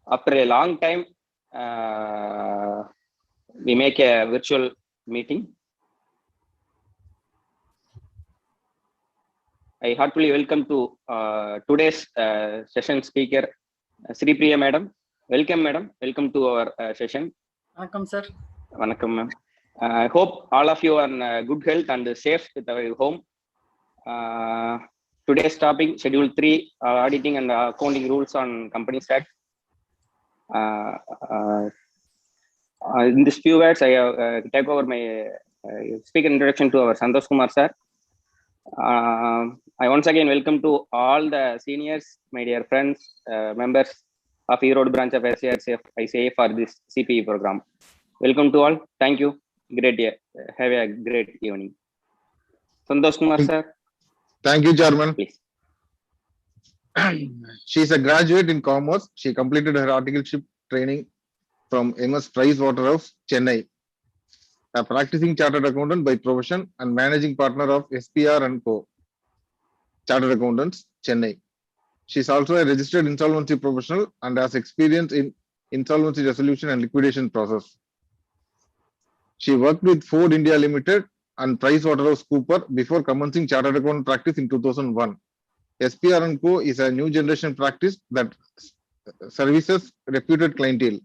After a long time, we make a virtual meeting. I heartily welcome to today's session speaker, Sripriya madam. Welcome, madam. Welcome to our session. Welcome, sir. Welcome, ma'am. I hope all of you are in good health and safe with our home. Today's topic, Schedule 3, Auditing and Accounting Rules on Companies Act. In these few words, I take over my speaker introduction to our Santosh Kumar sir. I once again welcome to all the seniors, my dear friends, members of Erode branch of SIRC ICAI for this CPE program. Welcome to all. Thank you. Great day. Have a great evening. Santosh Kumar sir. Thank you, Chairman. Please. She is a graduate in commerce. She completed her articleship training from MS Pricewaterhouse, Chennai. A practicing chartered accountant by profession and managing partner of SPR & Co. Chartered Accountants, Chennai. She is also a registered insolvency professional and has experience in insolvency resolution and liquidation process. She worked with Ford India Limited and PricewaterhouseCoopers before commencing chartered accountant practice in 2001. SPR & Co. is a new generation practice that services reputed clientele,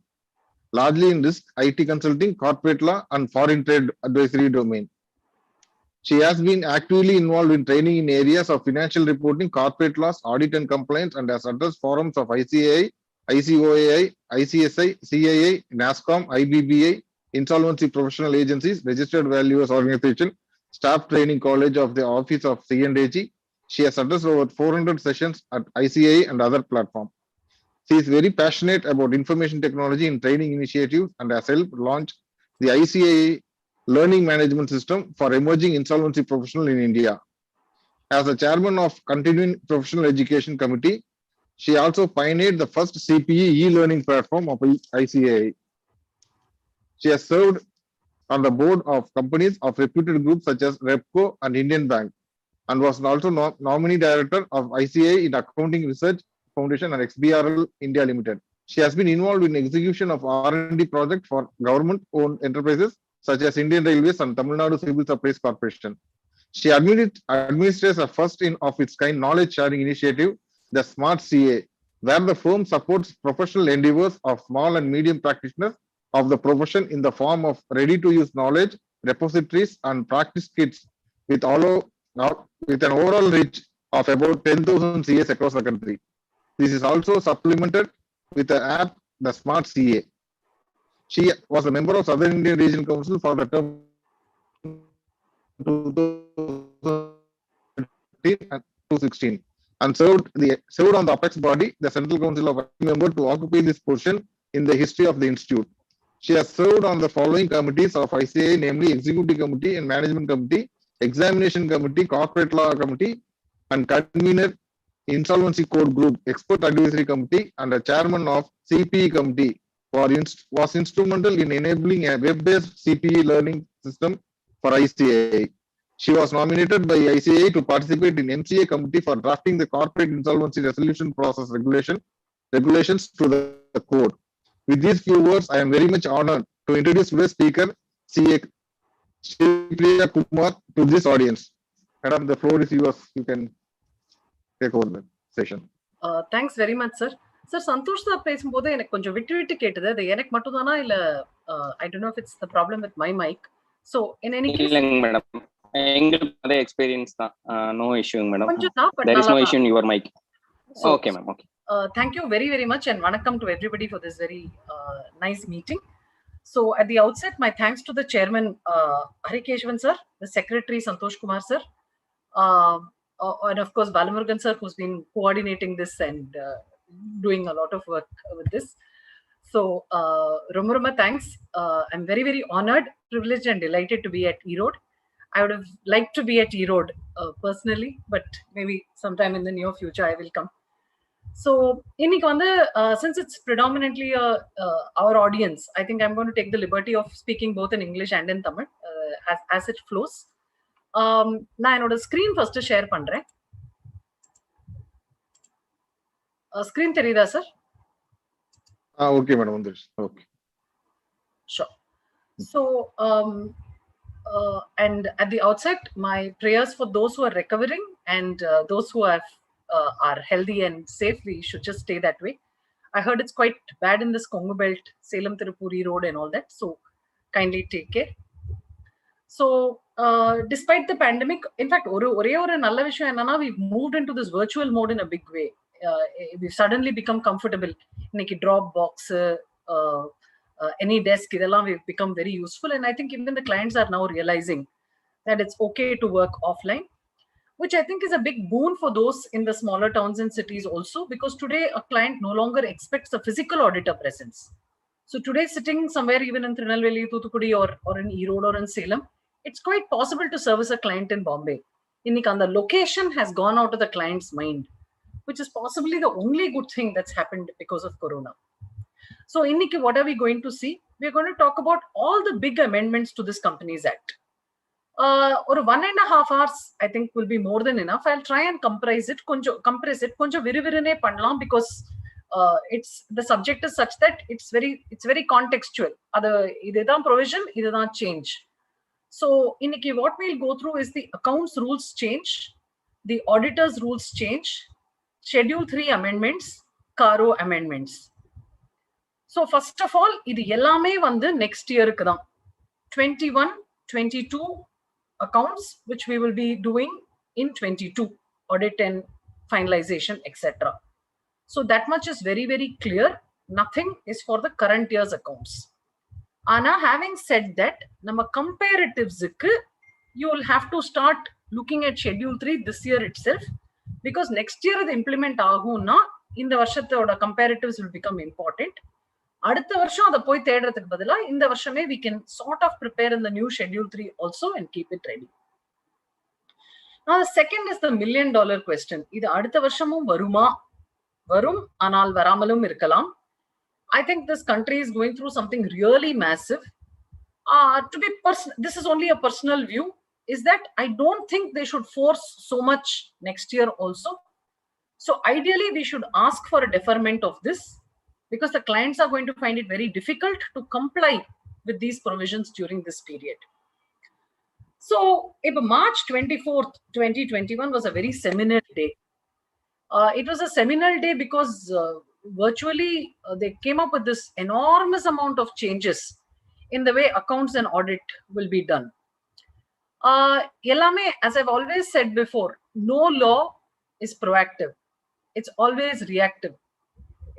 largely in risk, IT consulting, corporate law, and foreign trade advisory domain. She has been actively involved in training in areas of financial reporting, corporate laws, audit and compliance, and has addressed forums of ICAI, ICOAI, ICSI, CII, NASCOM, IBBI, Insolvency Professional Agencies, Registered Valuers Organization, Staff Training College of the Office of C&AG. She has addressed over 400 sessions at ICAI and other platforms. She is very passionate about information technology and training initiatives and has helped launch the ICAI Learning Management System for emerging insolvency professionals in India. As the chairman of Continuing Professional Education Committee, she also pioneered the first CPE e-learning platform of ICAI. She has served on the board of companies of reputed groups such as Repco and Indian Bank, and was also nominee director of ICAI in Accounting Research Foundation and XBRL India Limited. She has been involved in execution of R&D projects for government-owned enterprises such as Indian Railways and Tamil Nadu Civil Supplies Corporation. She administers a first of its kind knowledge sharing initiative, the Smart CA, where the firm supports professional endeavors of small and medium practitioners of the profession in the form of ready-to-use knowledge, repositories, and practice kits with an overall reach of about 10,000 CAs across the country. This is also supplemented with the app, the Smart CA. She was a member of Southern Indian Regional Council for the term 2016 and served on the apex body, the Central Council of member to occupy this position in the history of the institute. She has served on the following committees of ICAI, namely Executive Committee and Management Committee, Examination Committee, Corporate Law Committee, and convener Insolvency Code Group, Expert Advisory Committee, and a chairman of CPE Committee. Was instrumental in enabling a web-based CPE learning system for ICAI. She was nominated by ICAI to participate in MCA Committee for drafting the corporate insolvency resolution process regulations to the code. With these few words, I am very much honored to introduce today's speaker, Sripriya Kumar, to this audience. Madam, the floor is yours. You can take over the session. Thanks very much, sir. Sir, Santosh sir பேசும்போது எனக்கு கொஞ்சம் விட்டு கேட்டது. அது எனக்கு மட்டும் தானா இல்ல I don't know if it's the problem with my mic. So in any case, madam, எங்களுக்கு அதே எக்ஸ்பீரியன்ஸ் தான். No issue, madam. There is no issue in your mic. So, okay, ma'am. Okay. Thank you very, very much, and vanakkam to everybody for this very nice meeting. So at the outset, my thanks to the chairman, Harikeshwan sir, the secretary, Santosh Kumar sir, and of course, Balamurugan sir, who's been coordinating this and doing a lot of work with this. So, Romuruma, thanks. I'm very, very honored, privileged, and delighted to be at Erode. I would have liked to be at Erode personally, but maybe sometime in the near future I will come. So, since it's predominantly our audience, I think I'm going to take the liberty of speaking both in English and in Tamil as it flows. நான் என்னோட screen first share பண்றேன். Screen தெரியுதா sir? Okay, madam. Okay. Sure. So, and at the outset, my prayers for those who are recovering and those who are healthy and safe. We should just stay that way. I heard it's quite bad in this Congo belt, Salem Tirupuri road and all that. So kindly take care. So despite the pandemic, in fact, we've moved into this virtual mode in a big way. We've suddenly become comfortable. Drop box, any desk, we've become very useful. And I think even the clients are now realizing that it's okay to work offline, which I think is a big boon for those in the smaller towns and cities also, because today a client no longer expects a physical auditor presence. So today, sitting somewhere even in Tirunelveli, Thoothukudi, or in Erode or in Salem, it's quite possible to service a client in Bombay. The location has gone out of the client's mind, which is possibly the only good thing that's happened because of Corona. So what are we going to see? We're going to talk about all the big amendments to this Companies Act. Or 1.5 hours, I think, will be more than enough. I'll try and compress it virivirane pannalam, because it's the subject is such that it's very contextual. Idhan provision, idhan change. So what we'll go through is the accounts rules change, the auditors rules change, Schedule 3 amendments, CARO amendments. So first of all, idu ellame vandu next year ku dhaan. 21, 22 accounts, which we will be doing in 22, audit and finalization, etc. So that much is very, very clear. Nothing is for the current year's accounts. Ana, having said that, nama comparatives, you will have to start looking at Schedule 3 this year itself, because next year the implement aguna, in the varshathoda comparatives will become important. அடுத்த வருஷம் அதை போய் தேடுறதுக்கு பதிலா இந்த வருஷமே we can sort of prepare in the new Schedule 3 also and keep it ready. Now the second is the $1 million question. இது அடுத்த வருஷமும் வருமா? வரும், ஆனால் வராமலும் இருக்கலாம். I think this country is going through something really massive. This is only a personal view, is that I don't think they should force so much next year also. So ideally we should ask for a deferment of this, because the clients are going to find it very difficult to comply with these provisions during this period. So, March 24th, 2021 was a very seminal day. It was a seminal day because virtually they came up with this enormous amount of changes in the way accounts and audit will be done. As I've always said before, no law is proactive. It's always reactive.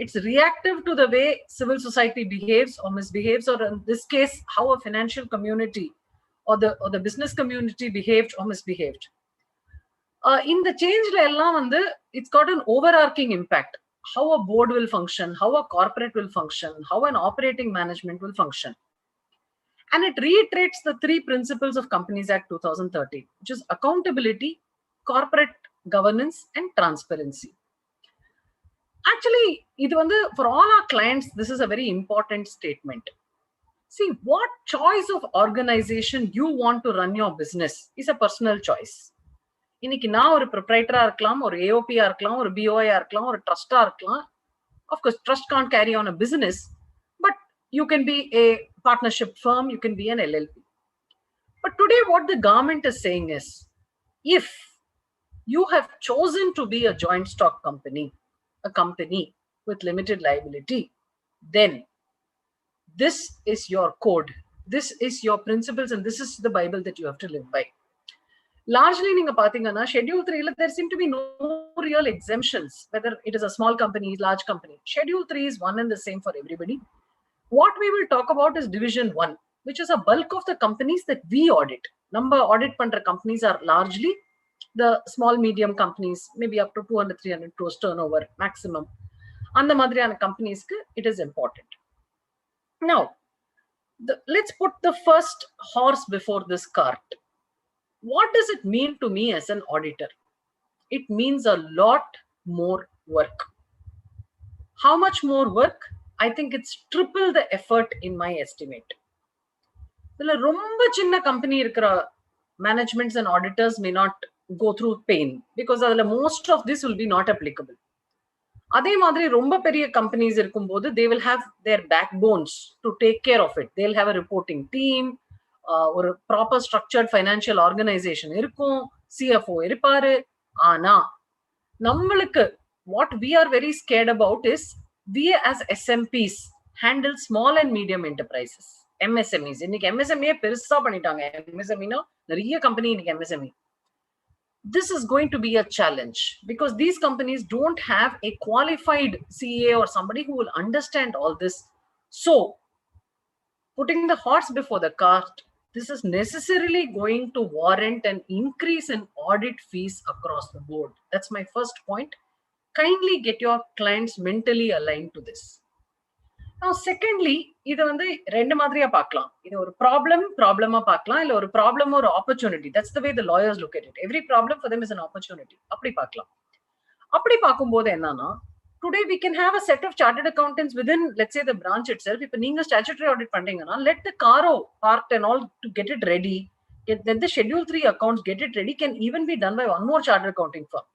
It's reactive to the way civil society behaves or misbehaves, or in this case, how a financial community or the business community behaved or misbehaved. In the change, it's got an overarching impact. How a board will function, how a corporate will function, how an operating management will function. And it reiterates the 3 principles of Companies Act 2013, which is accountability, corporate governance, and transparency. Actually, for all our clients, this is a very important statement. See, what choice of organization you want to run your business is a personal choice. இன்னைக்கு நான் ஒரு proprietor இருக்கலாம், ஒரு AOP இருக்கலாம், ஒரு BOI இருக்கலாம், ஒரு trust இருக்கலாம். Of course, trust can't carry on a business, but you can be a partnership firm, you can be an LLP. But today what the government is saying is, if you have chosen to be a joint stock company, a company with limited liability, then this is your code, this is your principles, and this is the Bible that you have to live by. Largely, Schedule 3, there seem to be no real exemptions, whether it is a small company, large company. Schedule 3 is one and the same for everybody. What we will talk about is Division 1, which is a bulk of the companies that we audit. Number audit pandra companies are largely the small medium companies, maybe up to 200-300 crores turnover maximum. And the madriyana companies, it is important. Now, let's put the first horse before this cart. What does it mean to me as an auditor? It means a lot more work. How much more work? I think it's triple the effort in my estimate. Romba chinna company irukra managements and auditors may not go through pain, because most of this will be not applicable. அதே மாதிரி ரொம்ப பெரிய companies இருக்கும்போது they will have their backbones to take care of it. They'll have a reporting team, ஒரு proper structured financial organisation இருக்கும், CFO இருப்பாரு. ஆனா நம்மளுக்கு what we are very scared about is we as SMPs handle small and medium enterprises, MSMEs. இன்னைக்கு MSME பெருசா பண்ணிட்டாங்க. MSME னா நிறைய கம்பெனி இன்னைக்கு MSME. This is going to be a challenge because these companies don't have a qualified CA or somebody who will understand all this. So putting the horse before the cart, this is necessarily going to warrant an increase in audit fees across the board. That's my first point. Kindly get your clients mentally aligned to this. Now secondly, இது வந்து ரெண்டு மாதிரியா பார்க்கலாம். இது ஒரு ப்ராப்ளமா பார்க்கலாம், இல்ல ஒரு ப்ராப்ளம் ஒரு opportunity. That's the way the lawyers look at it. Every problem for them is an opportunity. அப்படி பார்க்கலாம். அப்படி பார்க்கும்போது என்னன்னா, today we can have a set of chartered accountants within, let's say, the branch itself. இப்ப நீங்க statutory audit பண்றீங்கன்னா, let the CARO part and all to get it ready, let the schedule 3 accounts get it ready, can even be done by one more chartered accounting firm.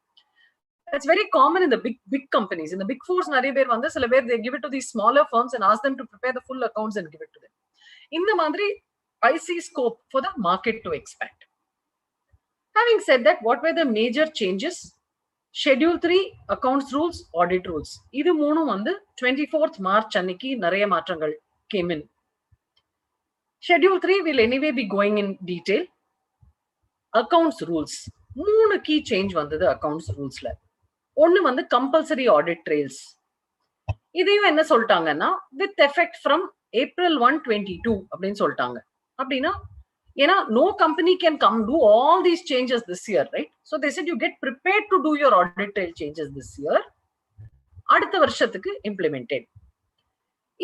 It's very common in the big companies. In the big fours, they give it to these smaller firms and ask them to prepare the full accounts and give it to them. In the Mandri, I see scope for the market to expand. Having said that, what were the major changes? Schedule 3, accounts rules, audit rules. Idu moonu vandu 24th March anniki nariya maatrangal came in. Schedule 3 will anyway be going in detail. Accounts rules. Moonu key change vandadu accounts rules la. ஒன்னு வந்து compulsory audit trails. இதையும் என்ன சொல்லிட்டாங்கன்னா, with effect from April 1, 2022 அப்படின்னு சொல்லிட்டாங்க. அப்படின்னா ஏன்னா no company can come do all these changes this year, right? So they said you get prepared to do your audit trail changes this year. அடுத்த வருஷத்துக்கு implemented.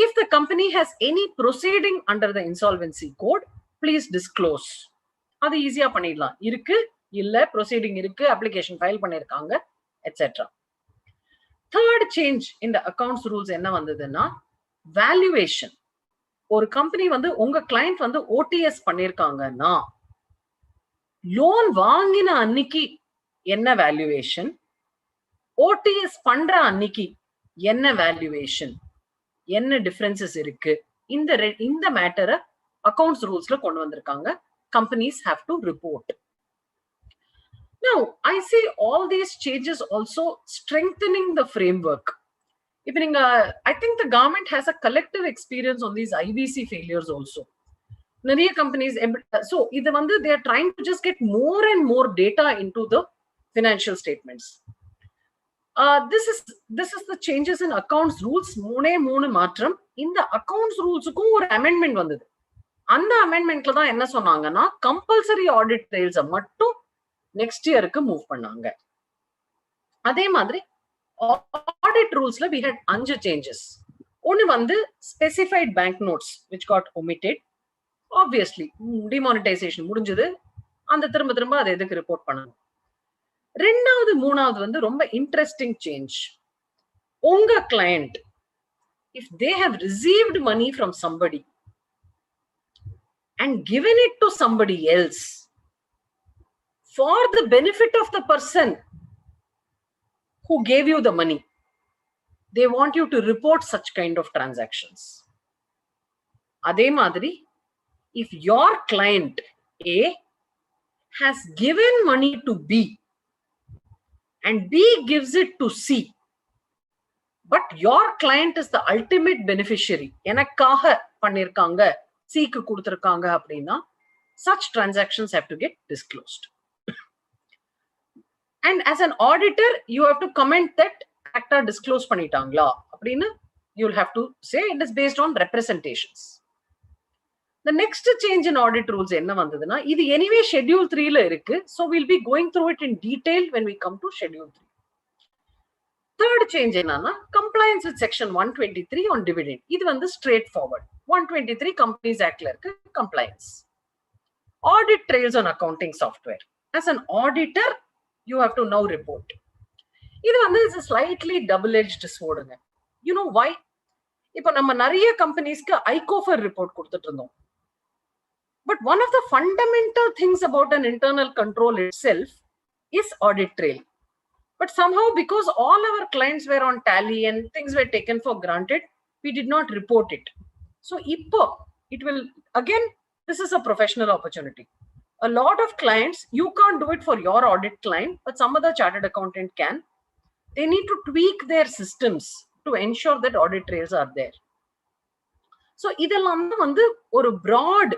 If the company has any proceeding under the insolvency code, please disclose. அது ஈஸியா பண்ணிடலாம். இருக்கு இல்ல proceeding இருக்கு, application file பண்ணிருக்காங்க, etc. Third change in the accounts rules என்ன வந்ததுன்னா, valuation. ஒரு கம்பெனி வந்து உங்க கிளையண்ட் வந்து OTS பண்ணிருக்காங்கன்னா, லோன் வாங்கின அன்னைக்கு என்ன வேல்யூவேஷன், OTS பண்ற அன்னைக்கு என்ன வேல்யூவேஷன், என்ன டிஃபரன்சஸ் இருக்கு, இந்த மேட்டரை அக்கவுண்ட்ஸ் ரூல்ஸ்ல கொண்டு வந்திருக்காங்க. Companies have to report. Now, I see all these changes also strengthening the framework. I think the government has a collective experience on these IBC failures also. Nariya companies, so they are trying to just get more and more data into the financial statements. This is the changes in accounts rules. Moonu maatram. In the accounts rules ku or amendment vandadu. அந்த அமெண்ட்மெண்ட்ல தான் என்ன சொன்னாங்கன்னா, compulsory audit trails மட்டும் next இயருக்கு move பண்ணாங்க. அதே மாதிரி audit ரூல்ஸ்ல we had 5 changes. ஒன்னு வந்து specified bank notes which got omitted. Obviously demonetisation முடிஞ்சது, அந்த திரும்ப அதை எதுக்கு ரிப்போர்ட் பண்ணணும். ரெண்டாவது மூணாவது வந்து ரொம்ப இன்ட்ரெஸ்டிங் சேஞ்ச். உங்க client if they have received money from somebody and given it to somebody else for the benefit of the person who gave you the money, they want you to report such kind of transactions. Adhe madri, if your client A has given money to B and B gives it to C, but your client is the ultimate beneficiary, enakkaga pannirukanga, C க்கு கொடுத்திருக்காங்க அப்படின்னா, such transactions have to get disclosed. And as an auditor, you have to comment that actor disclose பண்ணிட்டாங்களா அப்படின்னா, you'll have to say it is based on representations. The next change in audit rules என்ன வந்ததுன்னா, இது anyway schedule 3 ல இருக்கு, so we'll be going through it in detail when we come to schedule 3. Third change என்னன்னா, compliance with section 123 on dividend. இது வந்து straightforward. 123 Companies Act la irukku compliance. Audit trails on accounting software. As an auditor, you have to now report. இது வந்து is a slightly double-edged sword. You know why? இப்போ நம்ம நிறைய கம்பெனிஸ்க்கு ICOFER report கொடுத்துட்டு இருந்தோம். But one of the fundamental things about an internal control itself is audit trail. But somehow, because all our clients were on tally and things were taken for granted, we did not report it. So it will, again, this is a professional opportunity. A lot of clients, you can't do it for your audit client, but some other chartered accountant can. They need to tweak their systems to ensure that audit trails are there. So இதெல்லாம் வந்து ஒரு broad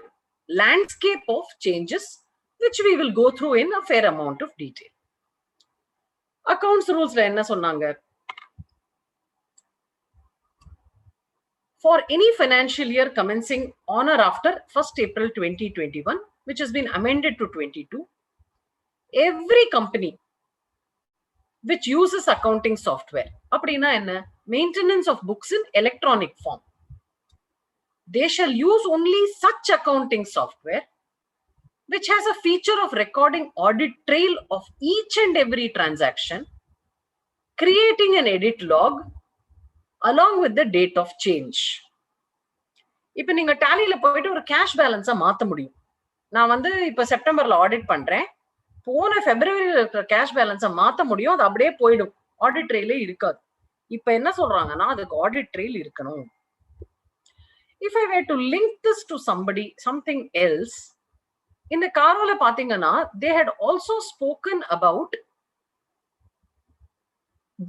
landscape of changes which we will go through in a fair amount of detail. Accounts rules la enna sonnanga? For any financial year commencing on or after 1st April 2021, which has been amended to 22, every company which uses accounting software, அப்படினா என்ன? Maintenance of books in electronic form, they shall use only such accounting software which has a feature of recording audit trail of each and every transaction, creating an edit log along with the date of change. இப்போ நீங்க டாலியில போயிட்டு ஒரு cash பேலன்ஸை மாற்ற முடியும். நான் வந்து இப்போ செப்டம்பர்ல ஆடிட் பண்றேன், போன பிப்ரவரியில இருக்கிற கேஷ் பேலன்ஸை மாற்ற முடியும், அது அப்படியே போயிடும், ஆடிட் ட்ரெயிலே இருக்காது. இப்போ என்ன சொல்றாங்கன்னா அதுக்கு ஆடிட் ட்ரெயில் இருக்கணும். If I were to link this to something else, இந்த CARO ல பாத்தீங்கன்னா they had also spoken about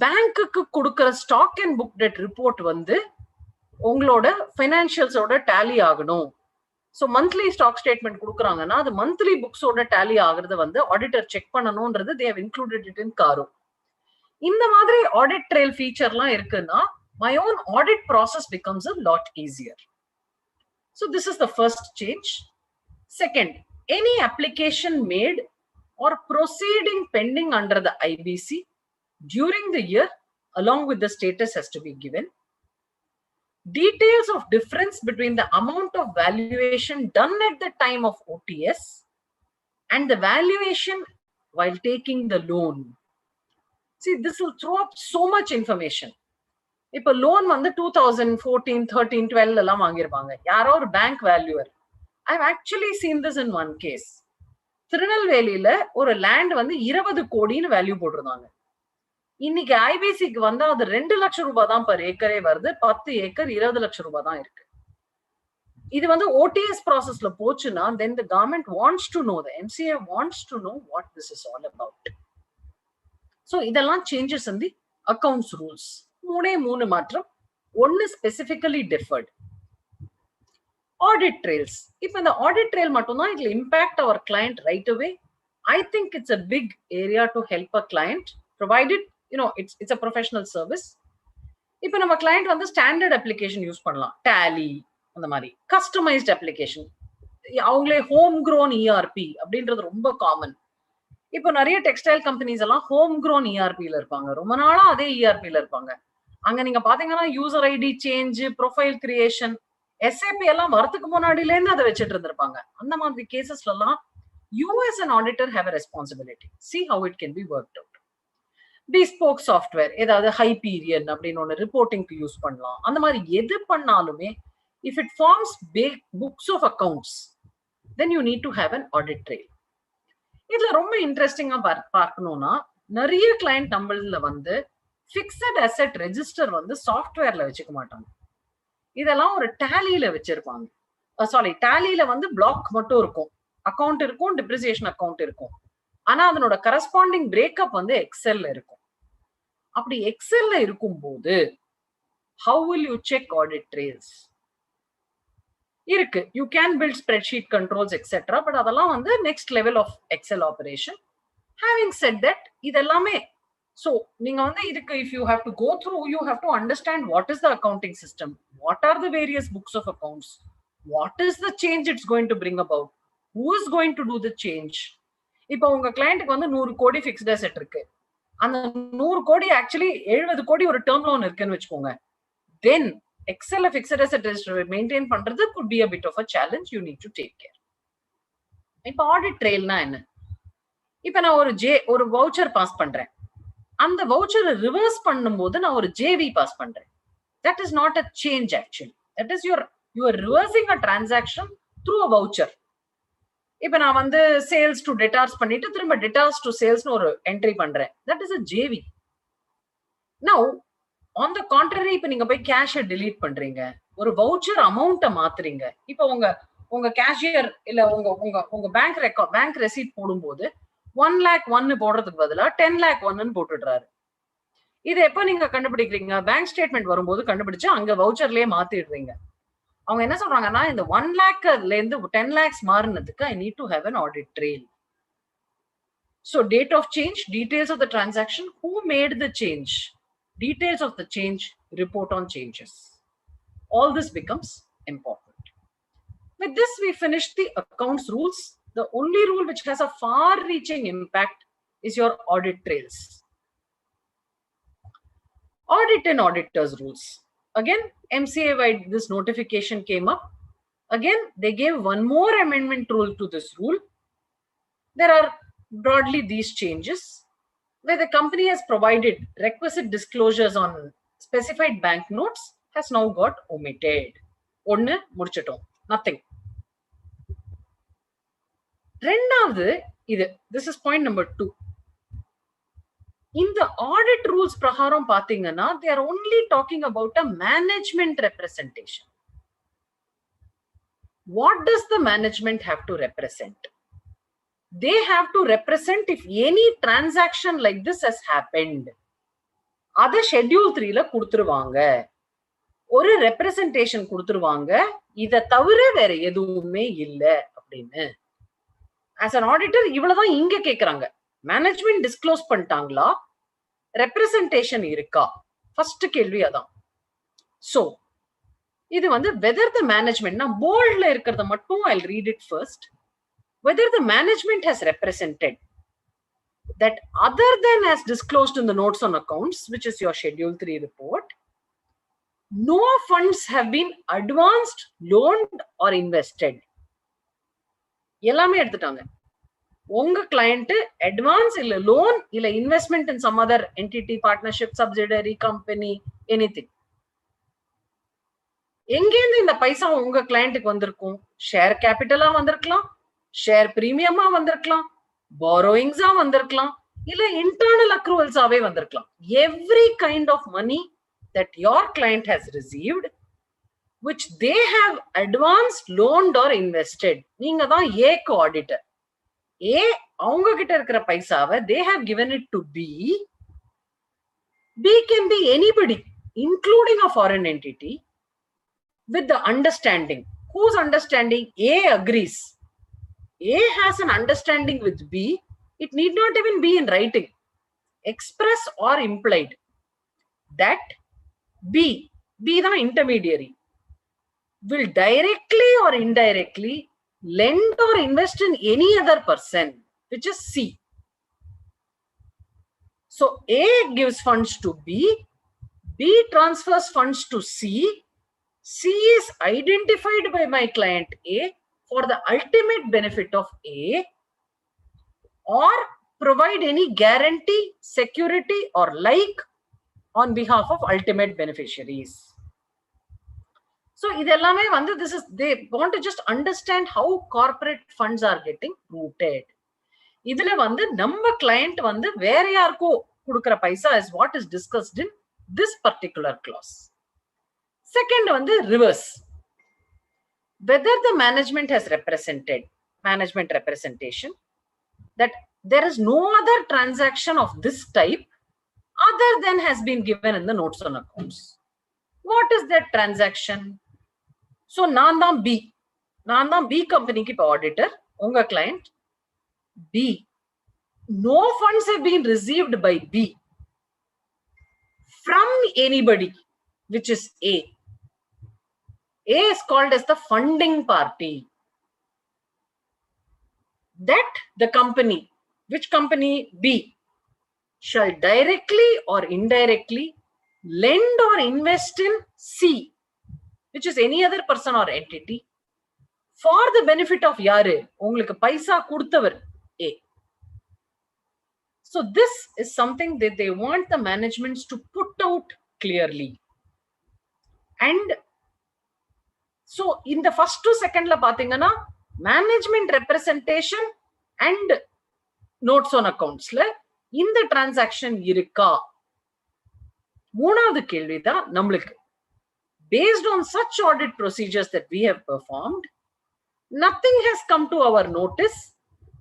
பேங்க்குக்கு கொடுக்கிற stock and book debt report வந்து உங்களோட ஃபைனான்சியல்ஸோட டேலி ஆகணும். ஸோ மந்த்லி ஸ்டாக் ஸ்டேட்மெண்ட் கொடுக்குறாங்கன்னா அது மந்த்லி புக்ஸோட டேலி ஆகுறது வந்து ஆடிட்டர் செக் பண்ணணும்ன்றது they have included it in CARO. இந்த மாதிரி ஆடிட் ட்ரெயில் ஃபீச்சர்லாம் இருக்குன்னா my own audit process becomes a lot easier. So this is the first change. Second, any application made or proceeding pending under the IBC during the year along with the status has to be given. Details of difference between the amount of valuation done at the time of OTS and the valuation while taking the loan. See, this will throw up so much information. இப்போ loan வந்து 2014, 13, 12 எல்லாம் வாங்கியிருப்பாங்க, யாரோ ஒரு bank valuer. I have actually seen this in one case. திருநெல்வேலியில ஒரு land வந்து 20 கோடின்னு வேல்யூ போட்டிருந்தாங்க. இன்னைக்கு ஐபிசிக்கு வந்து அது 2 லட்சம் ரூபாய் தான் பர் ஏக்கரே வருது, 10 ஏக்கர் 20 லட்சம் ரூபாய் தான் இருக்கு. இது வந்து ஓடிஎஸ் ப்ராசஸ்ல போச்சுன்னா then the government wants to know, the MCA wants to know what this is all about. So இதெல்லாம் changes in the accounts rules. மூணு மாற்றம். ஒன்னு specifically deferred. Audit trails. இப்போ இந்த audit trail மட்டும் தான் it'll impact our client right away. I think it's a big area to help a client, provided it's a professional service. இப்போ நம்ம client வந்து ஸ்டாண்டர்ட் அப்ளிகேஷன் யூஸ் பண்ணலாம், Tally அந்த மாதிரி. கஸ்டமைஸ்ட் அப்ளிகேஷன், அவங்களே ஹோம் க்ரோன் இஆர்பி அப்படின்றது ரொம்ப common. இப்போ நிறைய டெக்ஸ்டைல் கம்பெனிஸ் எல்லாம் ஹோம் க்ரோன் இஆர்பியில இருப்பாங்க, ரொம்ப நாளா அதே இஆர்பியில இருப்பாங்க. அங்க நீங்க பாத்தீங்கன்னா user ID change, profile creation, SAP எல்லாம் வரதுக்கு முன்னாடில இருந்து அதை வச்சுட்டு இருந்திருப்பாங்க. அந்த மாதிரி கேசஸ்ல எல்லாம் you as an auditor have a responsibility. See how it can be worked out. Bespoke software, ஏதாவது ஹைபீரியன் அப்படின்னு ஒன்று ரிப்போர்ட்டிங்க்கு யூஸ் பண்ணலாம். அந்த மாதிரி எது பண்ணாலுமே if it forms big books of accounts, then you need to have an audit trail. இதுல ரொம்ப இன்ட்ரெஸ்டிங்கா பார்க்கணும்னா நிறைய கிளைண்ட் நம்மள வந்து பிக்ஸட் அசெட் ரெஜிஸ்டர் வந்து சாஃப்ட்வேர்ல வச்சுக்க மாட்டாங்க. இதெல்லாம் ஒரு டேலியில வச்சிருப்பாங்க. சாரி, டேலியில வந்து பிளாக் மட்டும் இருக்கும், அக்கௌண்ட் இருக்கும், டிப்ரிசியேஷன் அக்கௌண்ட் இருக்கும். ஆனா அதனோட கரஸ்பாண்டிங் பிரேக்கப் வந்து எக்ஸெல்ல இருக்கும். அப்படி எக்ஸெல்ல இருக்கும்போது how will you check audit trails? இருக்கு, you can build spreadsheet controls etc, but அதெல்லாம் வந்து next level of Excel operation. Having said that, இதெல்லாமே so நீங்க வந்து இதுக்கு if you have to go through, you have to understand what is the accounting system, what are the various books of accounts, what is the change it's going to bring about, who is going to do the change. இப்போ உங்க கிளையண்ட்டுக்கு வந்து 100 கோடி fixed asset இருக்கு, அந்த 100 கோடி actually 70 கோடி ஒரு term loan இருக்குன்னு வச்சுக்கோங்க, then Excel fixed asset register maintain பண்றது could be a bit of a challenge, you need to take care. இப்போ audit trailனா என்ன? இப்போ நான் ஒரு voucher பாஸ் பண்றேன், அந்த voucher ரிவர்ஸ் பண்ணும்போது நான் ஒரு JV பாஸ் பண்றேன். That is not a change actually. That is you are reversing a transaction through a voucher. இப்ப நான் வந்து சேல்ஸ் டு டெட்டார்ஸ் பண்ணிட்டு திரும்ப டெட்டார்ஸ் டு சேல்ஸ்னு ஒரு என்ட்ரி பண்றேன். That is a JV. Now on the contrary, இப்ப நீங்க போய் கேஷை delete பண்றீங்க, ஒரு வவுச்சர் அமௌண்ட்டை மாத்துறீங்க. இப்ப உங்க கேஷியர் இல்ல உங்க பேங்க் ரெசீட் போடும்போது 1 lakh 1 போடுறதுக்கு பதிலா 10 lakh 1 போட்டுடுறாரு. இது எப்ப நீங்க கண்டுபிடிக்கிறீங்க? பேங்க் ஸ்டேட்மெண்ட் வரும்போது கண்டுபிடிச்சு அங்க வவுச்சர்லயே மாத்திடுறீங்க. அவங்க என்ன சொல்றாங்கன்னா, இந்த 1 lakhல இருந்து 10 lakhs மாறினதுக்கு I need to have an audit trail. So date of change, details of the transaction, who made the change, details of the change, report on changes. All this becomes important. With this, we finish the accounts rules. The only rule which has a far-reaching impact is your audit trails. Audit and auditors rules. Again, MCA-wide this notification came up. Again, they gave one more amendment rule to this rule. There are broadly these changes where the company has provided requisite disclosures on specified banknotes has now got omitted. Onnu mudichitom. Nothing. ரெண்டாவது இது, this is point number 2. இந்த audit rules பிரகாரம் பாத்தீங்கன்னா, they are only talking about a management representation. What does the management have to represent? They have to represent if any transaction like this has happened. அத schedule 3ல கொடுத்துருவாங்க. ஒரு representation கொடுத்துருவாங்க. இத தவிர வேற எதுவுமே இல்ல அப்படின்னு. As an auditor, இவ்வளவுதான் இங்க கேக்குறாங்க. மேனேஜ்மெண்ட் டிஸ்க்ளோஸ் பண்ணிட்டாங்களா, ரெப்ரசன்டேஷன் இருக்கா, ஃபர்ஸ்ட் கேள்வி அதான். சோ இது வந்து whether the management, நான் போல்ட்ல இருக்கிறத மட்டும் I'll read it first. Whether the management has represented that other than as disclosed in the notes on accounts, which is your schedule 3 report, no funds have been advanced, loaned or invested. எல்லாமே எடுத்துட்டாங்க. உங்க client advance இல்ல loan இல்ல investment in some other entity, partnership, subsidiary, company, anything. எங்கேருந்து இந்த பைசா உங்க கிளையண்ட்டுக்கு வந்திருக்கும்? Share கேபிட்டலா வந்திருக்கலாம், ஷேர் பிரீமியமா வந்திருக்கலாம், பாரோயிங்ஸா வந்திருக்கலாம், இல்ல இன்டர்னல் அக்ரூவல்ஸாவே வந்திருக்கலாம். Every kind of money that your client has received, which they have advanced, loaned or invested. நீங்க தான் ஏக்கு ஆடிட்டர். ஏ அவங்க கிட்ட இருக்கிற பைசாவை they have given it to B. B can be anybody, including a foreign entity, with the understanding. Whose understanding? A agrees. A has an understanding with B. It need not even be in writing, express or implied, that B the intermediary, will directly or indirectly lend or invest in any other person, which is C. So A gives funds to B, B transfers funds to C, C is identified by my client A for the ultimate benefit of A, or provide any guarantee, security or like on behalf of ultimate beneficiaries. So idellame vandu, this is, they want to just understand how corporate funds are getting routed. Idhula vandu நம்ம client vandu வேற யாருக்கோ கொடுக்கிற பைசா is what is discussed in this particular clause. Second vandu reverse. Whether the management has represented, management representation, that there is no other transaction of this type other than has been given in the notes on accounts. What is that transaction? So நான் தான் B கம்பெனிக்கு இப்ப auditor, உங்க client B. No funds have been received by B from anybody, which is A. A is called as the funding party. That the company, which company? B, shall directly or indirectly lend or invest in C, which is any other person or entity, for the benefit of யாரு? உங்களுக்கு பைசா கொடுத்தவர் A. So this is something that they want the managements to put out clearly. And so in the first to second la பாத்தீங்கன்னா management representation and notes on accounts la இந்த transaction இருக்கா? மூணாவது கேள்விதான் நம்மளுக்கு. Based on such audit procedures that we have performed, nothing has come to our notice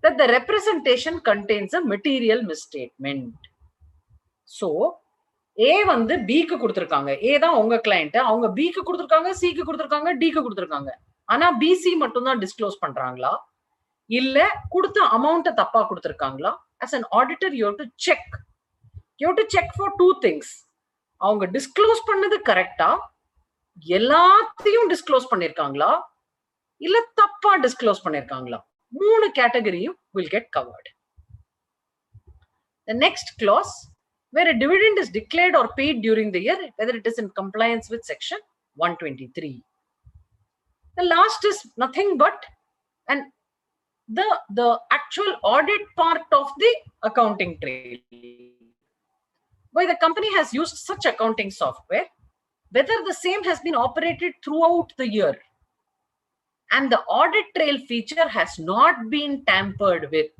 that the representation contains a material misstatement. So, A வந்து B க்கு கொடுத்திருக்காங்க. A தான் உங்க கிளையண்ட். அவங்க B க்கு கொடுத்திருக்காங்க, C க்கு கொடுத்திருக்காங்க, D க்கு கொடுத்திருக்காங்க. ஆனா BC மட்டும் தான் டிஸ்க்ளோஸ் பண்றாங்களா? இல்ல கொடுத்த அமௌண்ட் தப்பா கொடுத்திருக்காங்களா? As an auditor, you have to check. You have to check for two things. அவங்க டிஸ்க்ளோஸ் பண்ணது கரெக்டா? எல்லாத்தையும் டிஸ்க்ளோஸ் பண்ணிருக்காங்களா? இல்ல தப்பா டிஸ்க்ளோஸ் பண்ணிருக்காங்களா? மூணு கேட்டகரியும் will get covered. The next clause, where a dividend is declared or paid during the year, whether it is in compliance with section 123. The last is nothing but the actual audit part of the accounting trail. Why the company has used such accounting software, whether the same has been operated throughout the year, and the audit trail feature has not been tampered with,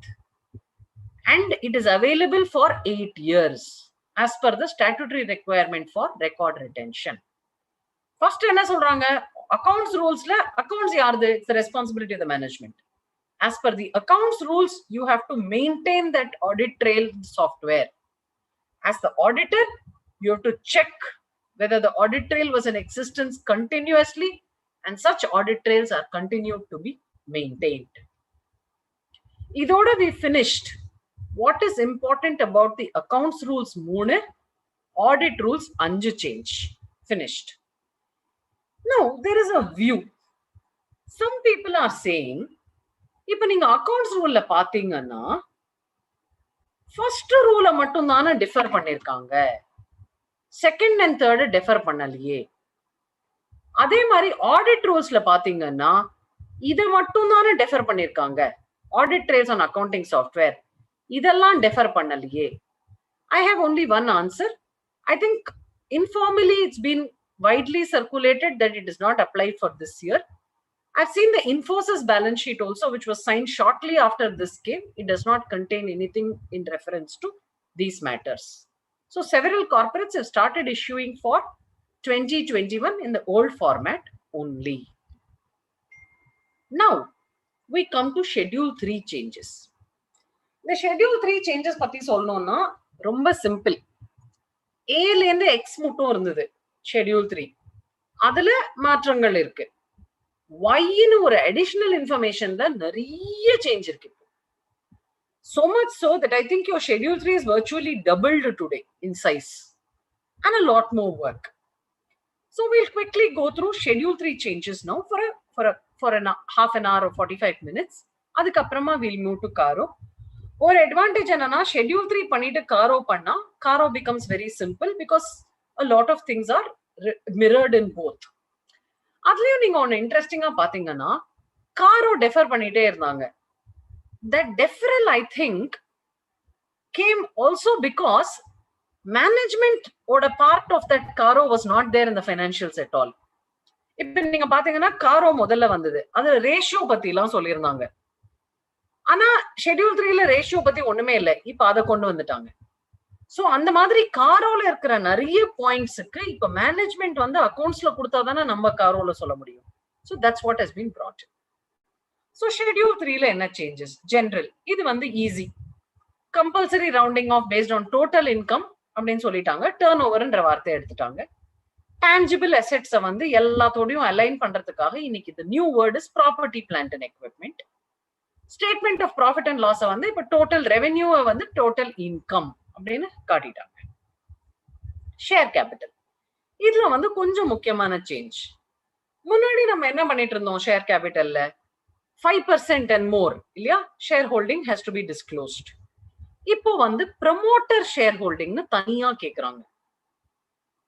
and it is available for 8 years as per the statutory requirement for record retention. First என்ன சொல்றாங்க? Accounts rulesல accounts யாருது? It's the responsibility of the management. As per the accounts rules, you have to maintain that audit trail software. As the auditor, you have to check whether the audit trail was in existence continuously, and such audit trails are continued to be maintained. Idoda we finished. What is important about the accounts rules 3, audit rules 5 change. Finished. Now, there is a view. Some people are saying, இப்ப நீங்க accounts ரூல்ல பாத்தீங்கன்னா first ரூல மட்டும் தானே differ பண்ணிருக்காங்க, second and third differ பண்ணலையே. அதே மாதிரி audit ரூல்ஸ்ல பாத்தீங்கன்னா இதை மட்டும் தானே டிஃபர் பண்ணிருக்காங்க, ஆடிட் ட்ரேல்ஸ் ஆன் அக்கவுண்டிங் சாஃப்ட்வேர், இதெல்லாம் டிஃபர் பண்ணலையே. I have only one answer. I think informally it's been widely circulated that it is not applied for this year. I've seen the Infosys balance sheet also, which was signed shortly after this came. It does not contain anything in reference to these matters. So several corporates have started issuing for 2021 in the old format only. Now, we come to Schedule 3 changes. The Schedule 3 changes பத்தி சொல்லணும்னா ரொம்ப simple. A ல இருந்து X மட்டும் இருந்தது Schedule 3. அதுல மாற்றங்கள் இருக்கு. Y ன்னு ஒரு additional information தான் நிறைய change இருக்கு. So much so that I think your Schedule 3 is virtually doubled today in size and a lot more work. So we'll quickly go through Schedule 3 changes now for a half an hour or 45 minutes. அதுக்கப்புறமா we'll move to CARO. ஒரு advantage என்னன்னா Schedule 3 பண்ணிட்டு CARO பண்ணா CARO becomes very simple because a lot of things are mirrored in both. அதுலயும் நீங்க ஒன்னு இன்ட்ரெஸ்டிங்கா பாத்தீங்கன்னா CARO defer பண்ணிட்டே இருந்தாங்க. That deferral I think came also because management oda part of that CARO was not there in the financials at all. இப்ப நீங்க பாத்தீங்கன்னா CARO முதல்ல வந்தது, அது ரேஷியோ பத்தி எல்லாம் சொல்லியிருந்தாங்க. ஆனா Schedule 3 ல ரேஷியோ பத்தி ஒண்ணுமே இல்லை, இப்ப அதை கொண்டு வந்துட்டாங்க. சோ அந்த மாதிரி CAROல இருக்கிற நிறைய பாயிண்ட்ஸ்க்கு இப்ப மேனேஜ்மெண்ட் வந்து அக்கவுண்ட்ஸ்ல கொடுத்தாதானே நம்ம CAROல சொல்ல முடியும். So that's what has been brought in. So Schedule 3 ல என்ன சேஞ்சஸ்? ஜெனரல், இது வந்து easy. Compulsory rounding off based on total income அப்படின்னு சொல்லிட்டாங்க. டர்ன் ஓவர்ன்ற வார்த்தை எடுத்துட்டாங்க. டான்ஜிபிள் அசெட்ஸை வந்து எல்லாத்தோடையும் அலைன் பண்றதுக்காக இன்னைக்கு இந்த new word is property, plant and equipment. Statement of profit and லாஸை வந்து இப்ப டோட்டல் ரெவென்யூவை வந்து டோட்டல் இன்கம் அப்படின்னு காட்டிட்டாங்க. ஷேர் கேபிட்டல், இதுல வந்து கொஞ்சம் முக்கியமான சேஞ்ச். முன்னாடி நம்ம என்ன பண்ணிட்டு இருந்தோம் ஷேர் கேபிட்டல்ல 5% and more இல்லையா, share holding has to be disclosed. இப்போ வந்து ப்ரமோட்டர் ஷேர் ஹோல்டிங்னு தனியா கேக்குறாங்க.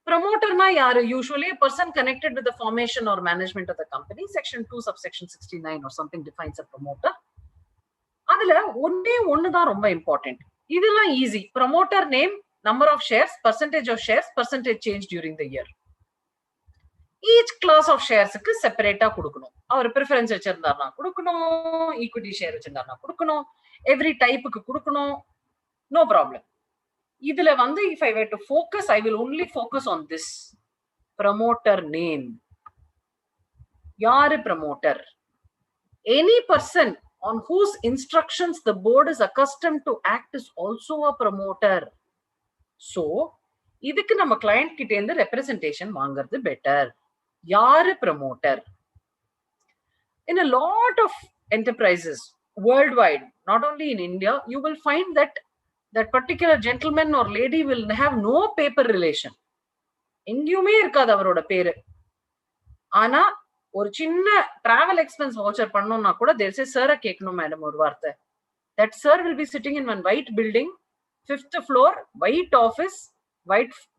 ப்ரமோட்டர்னா யாரு? Usually a person connected with the formation or management of the company. Section 2 subsection 69 or something defines a promoter. அதுல ஒண்ணுதான் ரொம்ப இம்பார்ட்டன்ட். இதெல்லாம் easy. Promoter name, number of shares, percentage of shares, percentage change during the year. each class of shares க்கு செப்பரேட்டா கொடுக்கணும். அவர் preference வச்சிருந்தாருனா கொடுக்கணும், equity share வச்சிருந்தாருனா கொடுக்கணும், every டைப்புக்கு கொடுக்கணும், no problem. இதுல வந்து if I were to focus, I will only focus on this promoter name. யாரு promoter? Any person on whose instructions the board is accustomed to act is also a promoter. So இதுக்கு நம்ம client கிட்ட இருந்து representation வாங்குறது better. யாரு promoter? In a lot of enterprises worldwide, not only in India, you will find that that particular gentleman or lady will have no paper relation. எங்கேயுமே இருக்காது அவரோட பேரு. ஆனா ஒரு சின்ன travel expense voucher பண்ணனும்னா கூட they say sir கேட்கணும் மேடம் ஒரு வார்த்தை. That sir will be sitting in one white building, 5th floor, white office,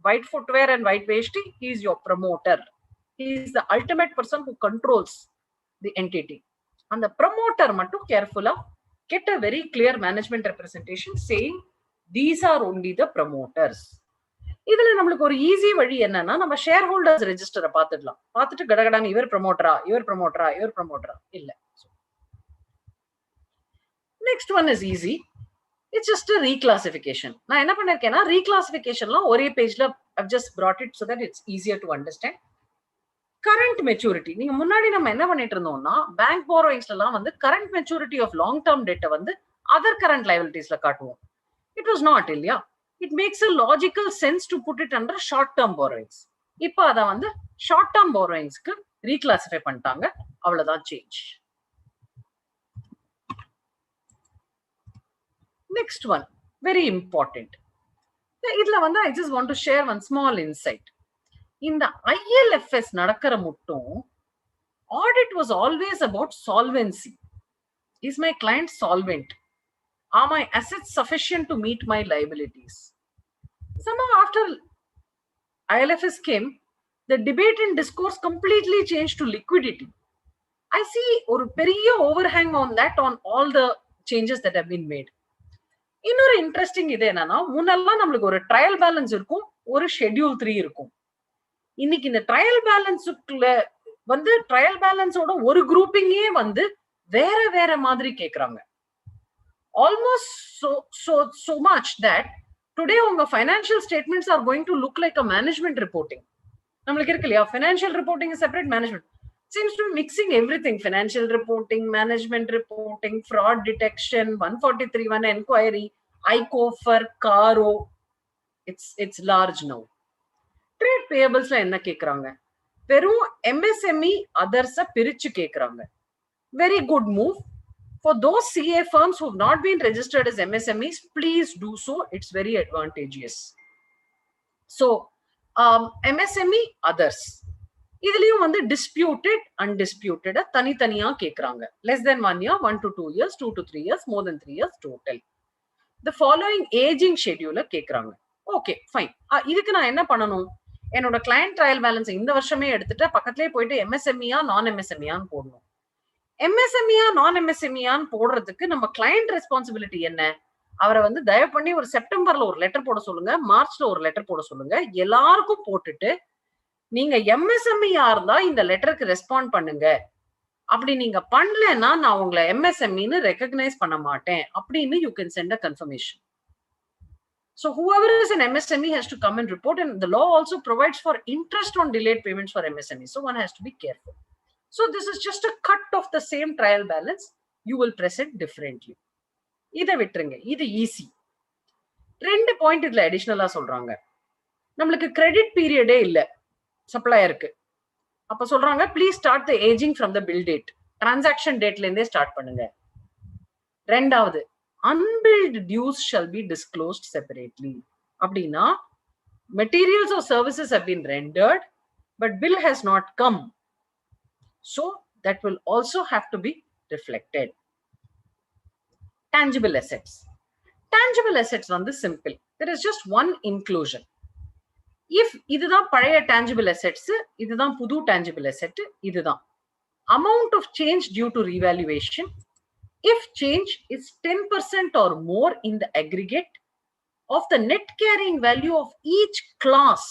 white footwear and white vesti. He is your promoter. He is the ultimate person who controls the entity. And the promoter mattu careful get a very clear management representation saying these are only the promoters. இதுல நம்மளுக்கு ஒரு easy வழி என்னன்னா நம்ம share holders ரெஜிஸ்டரை பார்த்துடலாம். பார்த்துட்டு கடகடான்னு இவர் ப்ரமோட்டரா இல்ல. Next one is easy. It's just a reclassification. நான் என்ன பண்ணிருக்கேன்னா ரீகிளாசிபிகேஷன்லாம் ஒரே பேஜ்ல I've just brought it so that it's easier to understand. Current maturity நீங்க முன்னாடி நம்ம என்ன பண்ணிட்டு இருந்தோம்னா பேங்க் borrowings எல்லாம் வந்து current maturity of long term டெட்டை வந்து அதர் கரண்ட் லைபிலிட்டிஸ்ல காட்டுவோம். இட் வாஸ் நாட் இல்லையா? It makes a logical sense to put it under short term borrowings. இப்போ அத வந்து short term borrowings க்கு reclassify பண்ணிட்டாங்க. அவ்வளவுதான் change. Next one, very important. இதுல வந்து I just want to share one small insight. இந்த ILFS நடக்கிற மட்டும் audit was always about solvency. Is my client solvent? Are my assets sufficient to meet my liabilities? Somehow after ILFS came, the debate and discourse completely changed to liquidity. I see ஒரு பெரிய overhang on that on all the changes that have been made. இன்னொரு interesting இது என்னன்னா முன்னெல்லாம் நம்மளுக்கு ஒரு trial balance இருக்கும், ஒரு ஷெட்யூல் 3 இருக்கும். இன்னைக்கு இந்த ட்ரையல் பேலன்ஸுக்குள்ள வந்து ட்ரையல் பேலன்ஸோட ஒரு குரூப்பிங்கே வந்து வேற வேற மாதிரி கேக்குறாங்க. Almost so much that today உங்க financial statements are going to look like a management reporting. நம்மளுக்கு இருக்கு இல்லையா financial reporting is separate, management seems to be mixing everything. Financial reporting, management reporting, fraud detection, 143(1) inquiry, ICOFR, CARO. It's large now. Trade payables ல என்ன கேக்குறாங்க? வெறும் MSME others பிரிச்சு கேக்குறாங்க. Very good move. For those CA firms who have not been registered as MSMEs, please do so. It's very advantageous. So, MSME others. இதுலயும் வந்து disputed, undisputed தனித்தனியா கேக்குறாங்க. Less than 1 year, 1 to 2 years, 2 to 3 years, more than 3 years total. The following aging schedule கேக்குறாங்க. Okay, fine. இதுக்கு நான் என்ன பண்ணணும்? என்னோட client trial balance இந்த வருஷமே எடுத்துட்டு பக்கத்துலயே போயிட்டு MSME நான் MSME போடணும். MSME நான் MSME போடுறதுக்கு நம்ம கிளையண்ட் ரெஸ்பான்சிபிலிட்டி என்ன? அவரை வந்து தயவு பண்ணி ஒரு செப்டம்பர்ல ஒரு லெட்டர் போட சொல்லுங்க, மார்ச்ல ஒரு லெட்டர் போட சொல்லுங்க, எல்லாருக்கும் போட்டுட்டு நீங்க MSME இருந்தா இந்த லெட்டருக்கு ரெஸ்பாண்ட் பண்ணுங்க. அப்படி நீங்க பண்ணலன்னா நான் உங்களை MSMEன்னு ரெகக்னைஸ் பண்ண மாட்டேன் அப்படின்னு you can send a confirmation. So whoever is an MSME has to come and report, and the law also provides for interest on delayed payments for MSME. So one has to be careful. So this is just a cut of the same trial balance. You will present differently. இதை விட்டுருங்க, இது easy. 2 point இதுல அடிஷனலா சொல்றாங்க. நம்மளுக்கு credit பீரியடே இல்ல சப்ளையருக்கு. அப்ப சொல்றாங்க please start the ageing from the bill date. Transaction டேட்ல இருந்தே ஸ்டார்ட் பண்ணுங்க. ரெண்டாவது, unbilled dues shall be disclosed separately. அப்படின்னா materials or services have been rendered but bill has not come. So that will also have to be reflected. Tangible assets. Tangible assets வந்து simple. There is just one inclusion. If இதுதான் பழைய tangible assets, இதுதான் புது tangible asset, இதுதான். Amount of change due to revaluation. If change is 10% or more in the aggregate of the net carrying value of each class.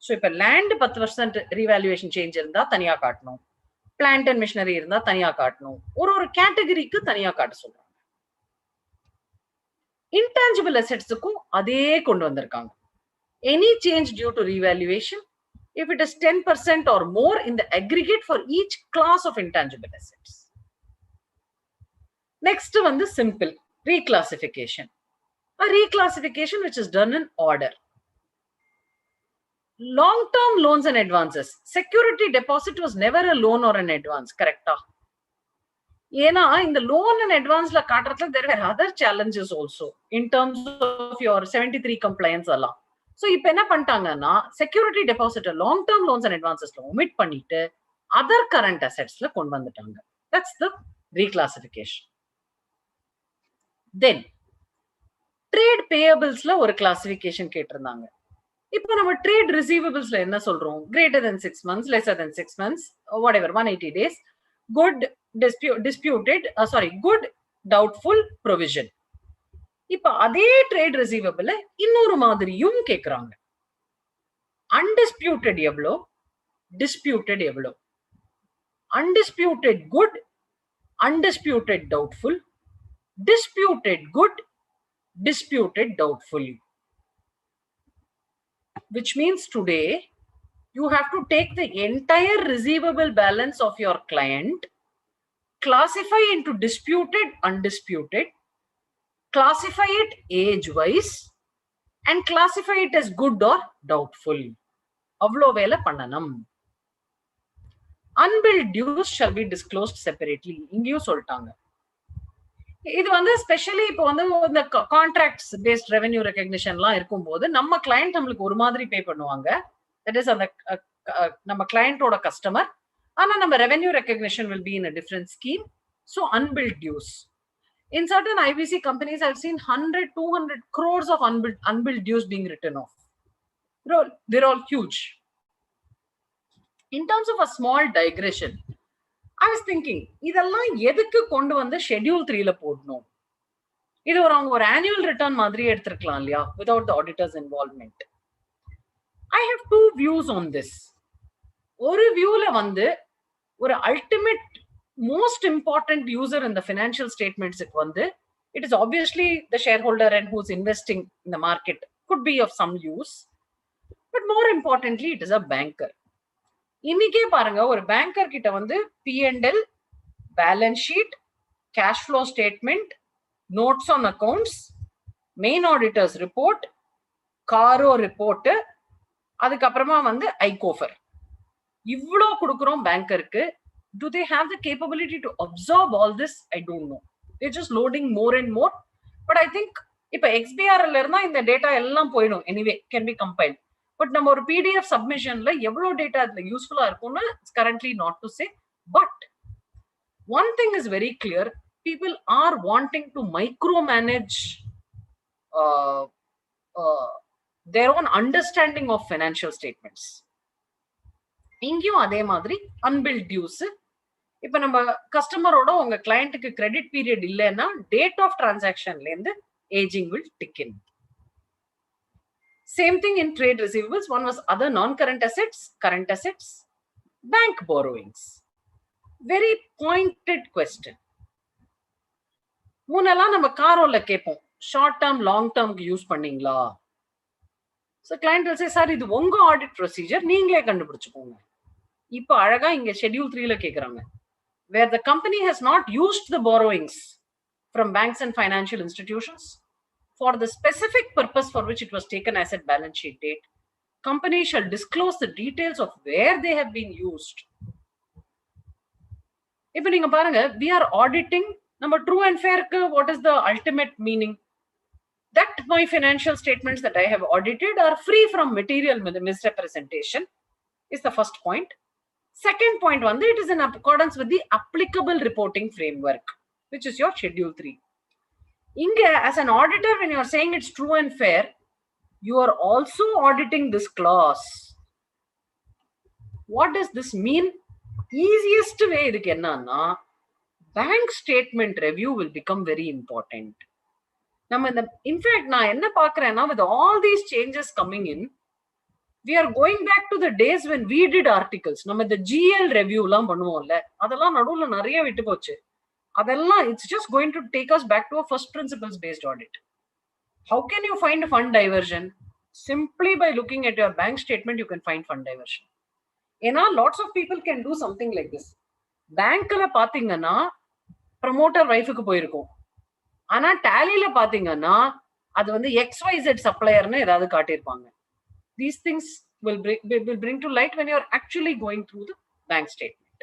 So இப்போ land 10% revaluation change இருந்தா தனியா காட்டணும், plant and machinery இருந்தா தனியா காட்டணும், ஒரு கேட்டகரிக்கு தனியா காட்ட சொல்றாங்க. இன்டான்ஜிபிள் அசெட்ஸுக்கும் அதே கொண்டு வந்திருக்காங்க. Any change due to revaluation if it is 10% or more in the aggregate for each class of intangible assets. Next one is simple reclassification. A reclassification which is done in order. Long-term loans and advances. Security deposit was never a loan or an advance, correct? Yena in the loan and advance la kaatratla there were other challenges also in terms of your 73 compliance alla. So இப்போ என்ன பண்ணிட்டாங்கன்னா security deposit long term loans and அட்வான்சஸ்ல omit பண்ணிட்டு other current அசெட்ஸ்ல கொண்டு வந்துட்டாங்க. That's the ரீக்ளாசிஃபிகேஷன். Then trade பேயபிள்ஸ்ல ஒரு classification கேட்டிருந்தாங்க. இப்போ நம்ம ட்ரேட் ரிசீவபிள்ஸ்ல என்ன சொல்றோம்? Greater than 6 months, lesser than 6 months, whatever 180 days, good disputed, good doubtful provision. இப்ப அதே ட்ரேட் ரிசீவபிள் இன்னொரு மாதிரியும் கேக்குறாங்க. அன்டிஸ்பியூட்டட் எவ்வளோ, டிஸ்பியூட்டட் எவ்வளோ, undisputed good, undisputed doubtful, disputed good, disputed doubtful, which means today you have to take the entire receivable balance of your client, classify into disputed, undisputed, classify it age wise and classify it as good or doubtful. avlo vela pannanam. Unbilled dues shall be disclosed separately. ingiyum soltaanga. இது வந்து specially இப்போ வந்து இந்த contracts paste revenue ரெகக்னிஷன்லாம் இருக்கும்போது நம்ம client நம்மளுக்கு ஒரு மாதிரி பே பண்ணுவாங்க. தட் இஸ் அந்த நம்ம கிளையண்டோட கஸ்டமர். ஆனா நம்ம revenue recognition will be in a different scheme. So unbilled dues. In certain IBC companies, I've seen 100-200 crores of unbilled dues being written off. They're all huge. In terms of a small digression, I was thinking, இதெல்லாம் எதுக்கு கொண்டு வந்து Schedule 3ல போடணும்? இது அவங்க ஒரு annual return மாதிரி எடுத்துக்கலாம் இல்லையா, without the auditor's involvement. I have two views on this. ஒரு viewல வந்து ஒரு ultimate most important user in the financial statements வந்து it is obviously the shareholder and who's investing in the market could be of some use, but more importantly it is a banker. இன்னைக்கே பாருங்க ஒரு banker கிட்ட வந்து P&L, balance sheet, cash flow statement, notes on accounts, main auditors report, CARO report, அதுக்கப்புறமா வந்து ஐகோஃபர், இவ்வளோ கொடுக்குறோம் பேங்கருக்கு. Do they have the capability to absorb all this? I don't know. They're just loading more and more. But I think இப்ப XBRL இருந்தா இந்த data எல்லாம் போயிடும். Anyway, can be compiled. But நம்ம ஒரு PDF submissionல எவ்வளவு டேட்டா அதுல யூஸ்ஃபுல்லா இருக்கும்னு it's currently not to say. But one thing is very clear. People are wanting to micromanage their own understanding of financial statements. இங்கேயும் அதே மாதிரி unbilled dues. இப்ப நம்ம கஸ்டமரோட உங்க கிளையண்ட்டுக்கு கிரெடிட் பீரியட் இல்லைன்னா டேட் ஆஃப் டிரான்சாக்ஷன்ல இருந்து ageing will tick in. Same thing in trade receivables. One was other non-current assets, current assets, bank borrowings. Very pointed question. முன்னெல்லாம் நம்ம CAROல கேட்போம், ஷார்ட் டேர்ம் லாங் டேர்ம்க்கு யூஸ் பண்ணீங்களா? So client will say, sir இது உங்க audit procedure, நீங்களே கண்டுபிடிச்சுக்கோங்க. இப்போ அழகா இங்க Schedule 3ல கேக்குறாங்க, where the company has not used the borrowings from banks and financial institutions for the specific purpose for which it was taken as at balance sheet date, company shall disclose the details of where they have been used. If நீங்க பாருங்க, we are auditing நம்ம true and fair க்கு what is the ultimate meaning? That my financial statements that I have audited are free from material misrepresentation is the first point. Second point வந்து it is in accordance with the applicable reporting framework, which is your Schedule 3. இங்க as an auditor, when you are saying it's true and fair, you are also auditing this clause. What does this mean? Easiest way இதுக்கு என்னன்னா, bank statement review will become very important. நம்ம இந்த in fact நான் என்ன பார்க்கறேன்னா, with all these changes coming in, we are going back to the days when we did articles. நம்ம the GL review லாம் பண்ணுவோம்ல, அதெல்லாம் நடுவுல நிறைய விட்டு போச்சு. அதெல்லாம் it's just going to take us back to a first principles based audit. How can you find fund diversion? Simply by looking at your bank statement, you can find fund diversion. ஏன்னா lots of people can do something like this. பேங்க்ல பாத்தீங்கன்னா promoter வைஃபுக்கு போயிருக்கும், ஆனா டேலில பாத்தீங்கன்னா அது வந்து XYZ சப்ளையர்னு ஏதாவது காட்டியிருப்பாங்க. These things will bring to light when you're actually going through the bank statement.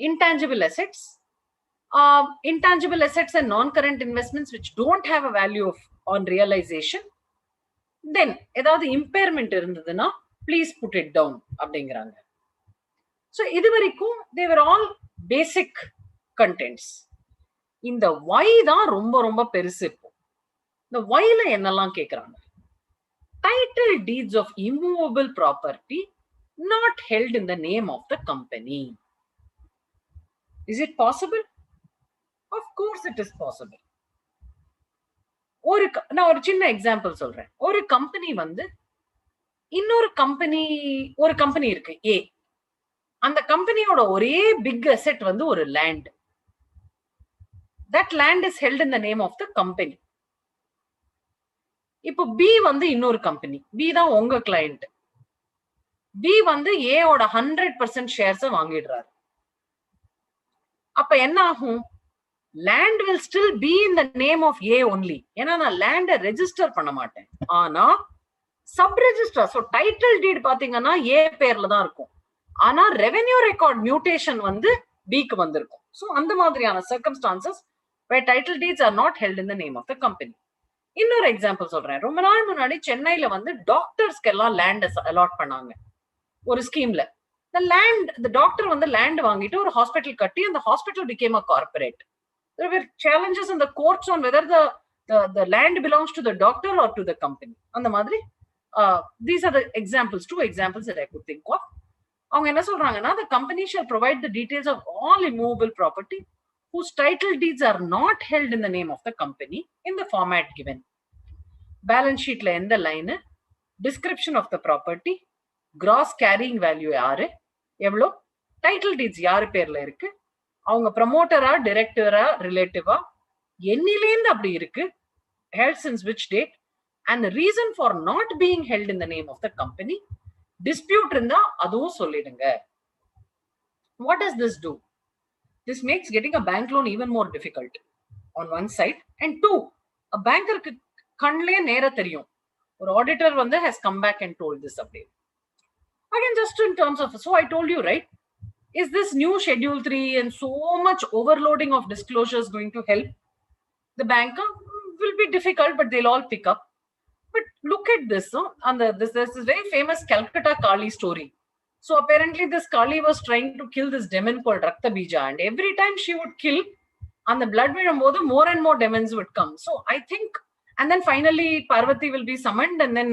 Intangible assets. Intangible assets and non-current investments which don't have a value on realization. Then, ஏதாவது impairment இருந்ததுன்னா please put it down அப்படிங்கிறாங்க. So, இது வரைக்கும் they were all basic contents. இந்த why தான் ரொம்ப ரொம்ப பெருசு. இந்த whyல என்னெல்லாம் கேட்கறாங்க? Title deeds of immovable property not held in the name of the company. Is it possible? Of course it is possible. நான் ஒரு சின்ன எக்ஸாம்பிள் சொல்றேன். ஒரு கம்பெனி வந்து இன்னொரு ஒரு கம்பெனி இருக்கு A. அந்த கம்பெனியோட ஒரே பிக் அசெட் வந்து ஒரு land. That land is held in the name of the company. இப்போ B வந்து இன்னொரு கம்பெனி, B தான் உங்க கிளையண்ட். B வந்து A ஓட 100% ஷேர்ஸ் வாங்கிடுறாரு. அப்ப என்ன ஆகும்? land will still be in the name of A only. ஏன்னா நான் லேண்ட ரெஜிஸ்டர் பண்ண மாட்டேன். ஆனா சப் ரெஜிஸ்டர், சோ டைட்டில் டீட் பாத்தீங்கன்னா A பேர்ல தான் இருக்கும். ஆனா ரெவென்யூ ரெக்கார்ட் மியூட்டேஷன் வந்து B க்கு வந்திருக்கும். சோ அந்த மாதிரியான circumstances where title deeds are not held in the name of the company. இன்னொரு எக்ஸாம்பிள் சொல்றேன். ரொம்ப நாள் முன்னாடி சென்னையில வந்து டாக்டர்ஸ்க்கு எல்லாம் லேண்ட் அலாட் பண்ணாங்க ஒரு ஸ்கீம்ல. the doctor வந்து லேண்ட் வாங்கிட்டு ஒரு ஹாஸ்பிட்டல் கட்டி அந்த hospital became a corporate. There were challenges in the courts on whether the land belongs to the doctor or to the company. அந்த மாதிரி these are the examples, 2 examples that I could think of. அவங்க என்ன சொல்றாங்கன்னா, the company shall provide the details of all immovable property whose title deeds are not held in the name of the company in the format given. Balance sheet la endha line, description of the property, gross carrying value yaru, evlo, title deeds yaar perla irukku, avanga promoter ah, director ah, relative ah, ennilend appdi irukku, held since which date, and the reason for not being held in the name of the company, dispute irundha adhu sollidunga. What does this do? This makes getting a bank loan even more difficult on one side, and 2, a banker கண்ணிலே நேரா தெரியும். ஒரு auditor வந்து has come back and told this update. Again, just in terms of, so I told you, right, is this new schedule 3 and so much overloading of disclosures going to help the banker? Will be difficult, but they'll all pick up. But look at this, this very famous Calcutta Kali story. So apparently this Kali was trying to kill this demon called Rakta Bija, and every time she would kill, on the blood vidumbodhu more and more demons would come. So I think, and then finally Parvati will be summoned, and then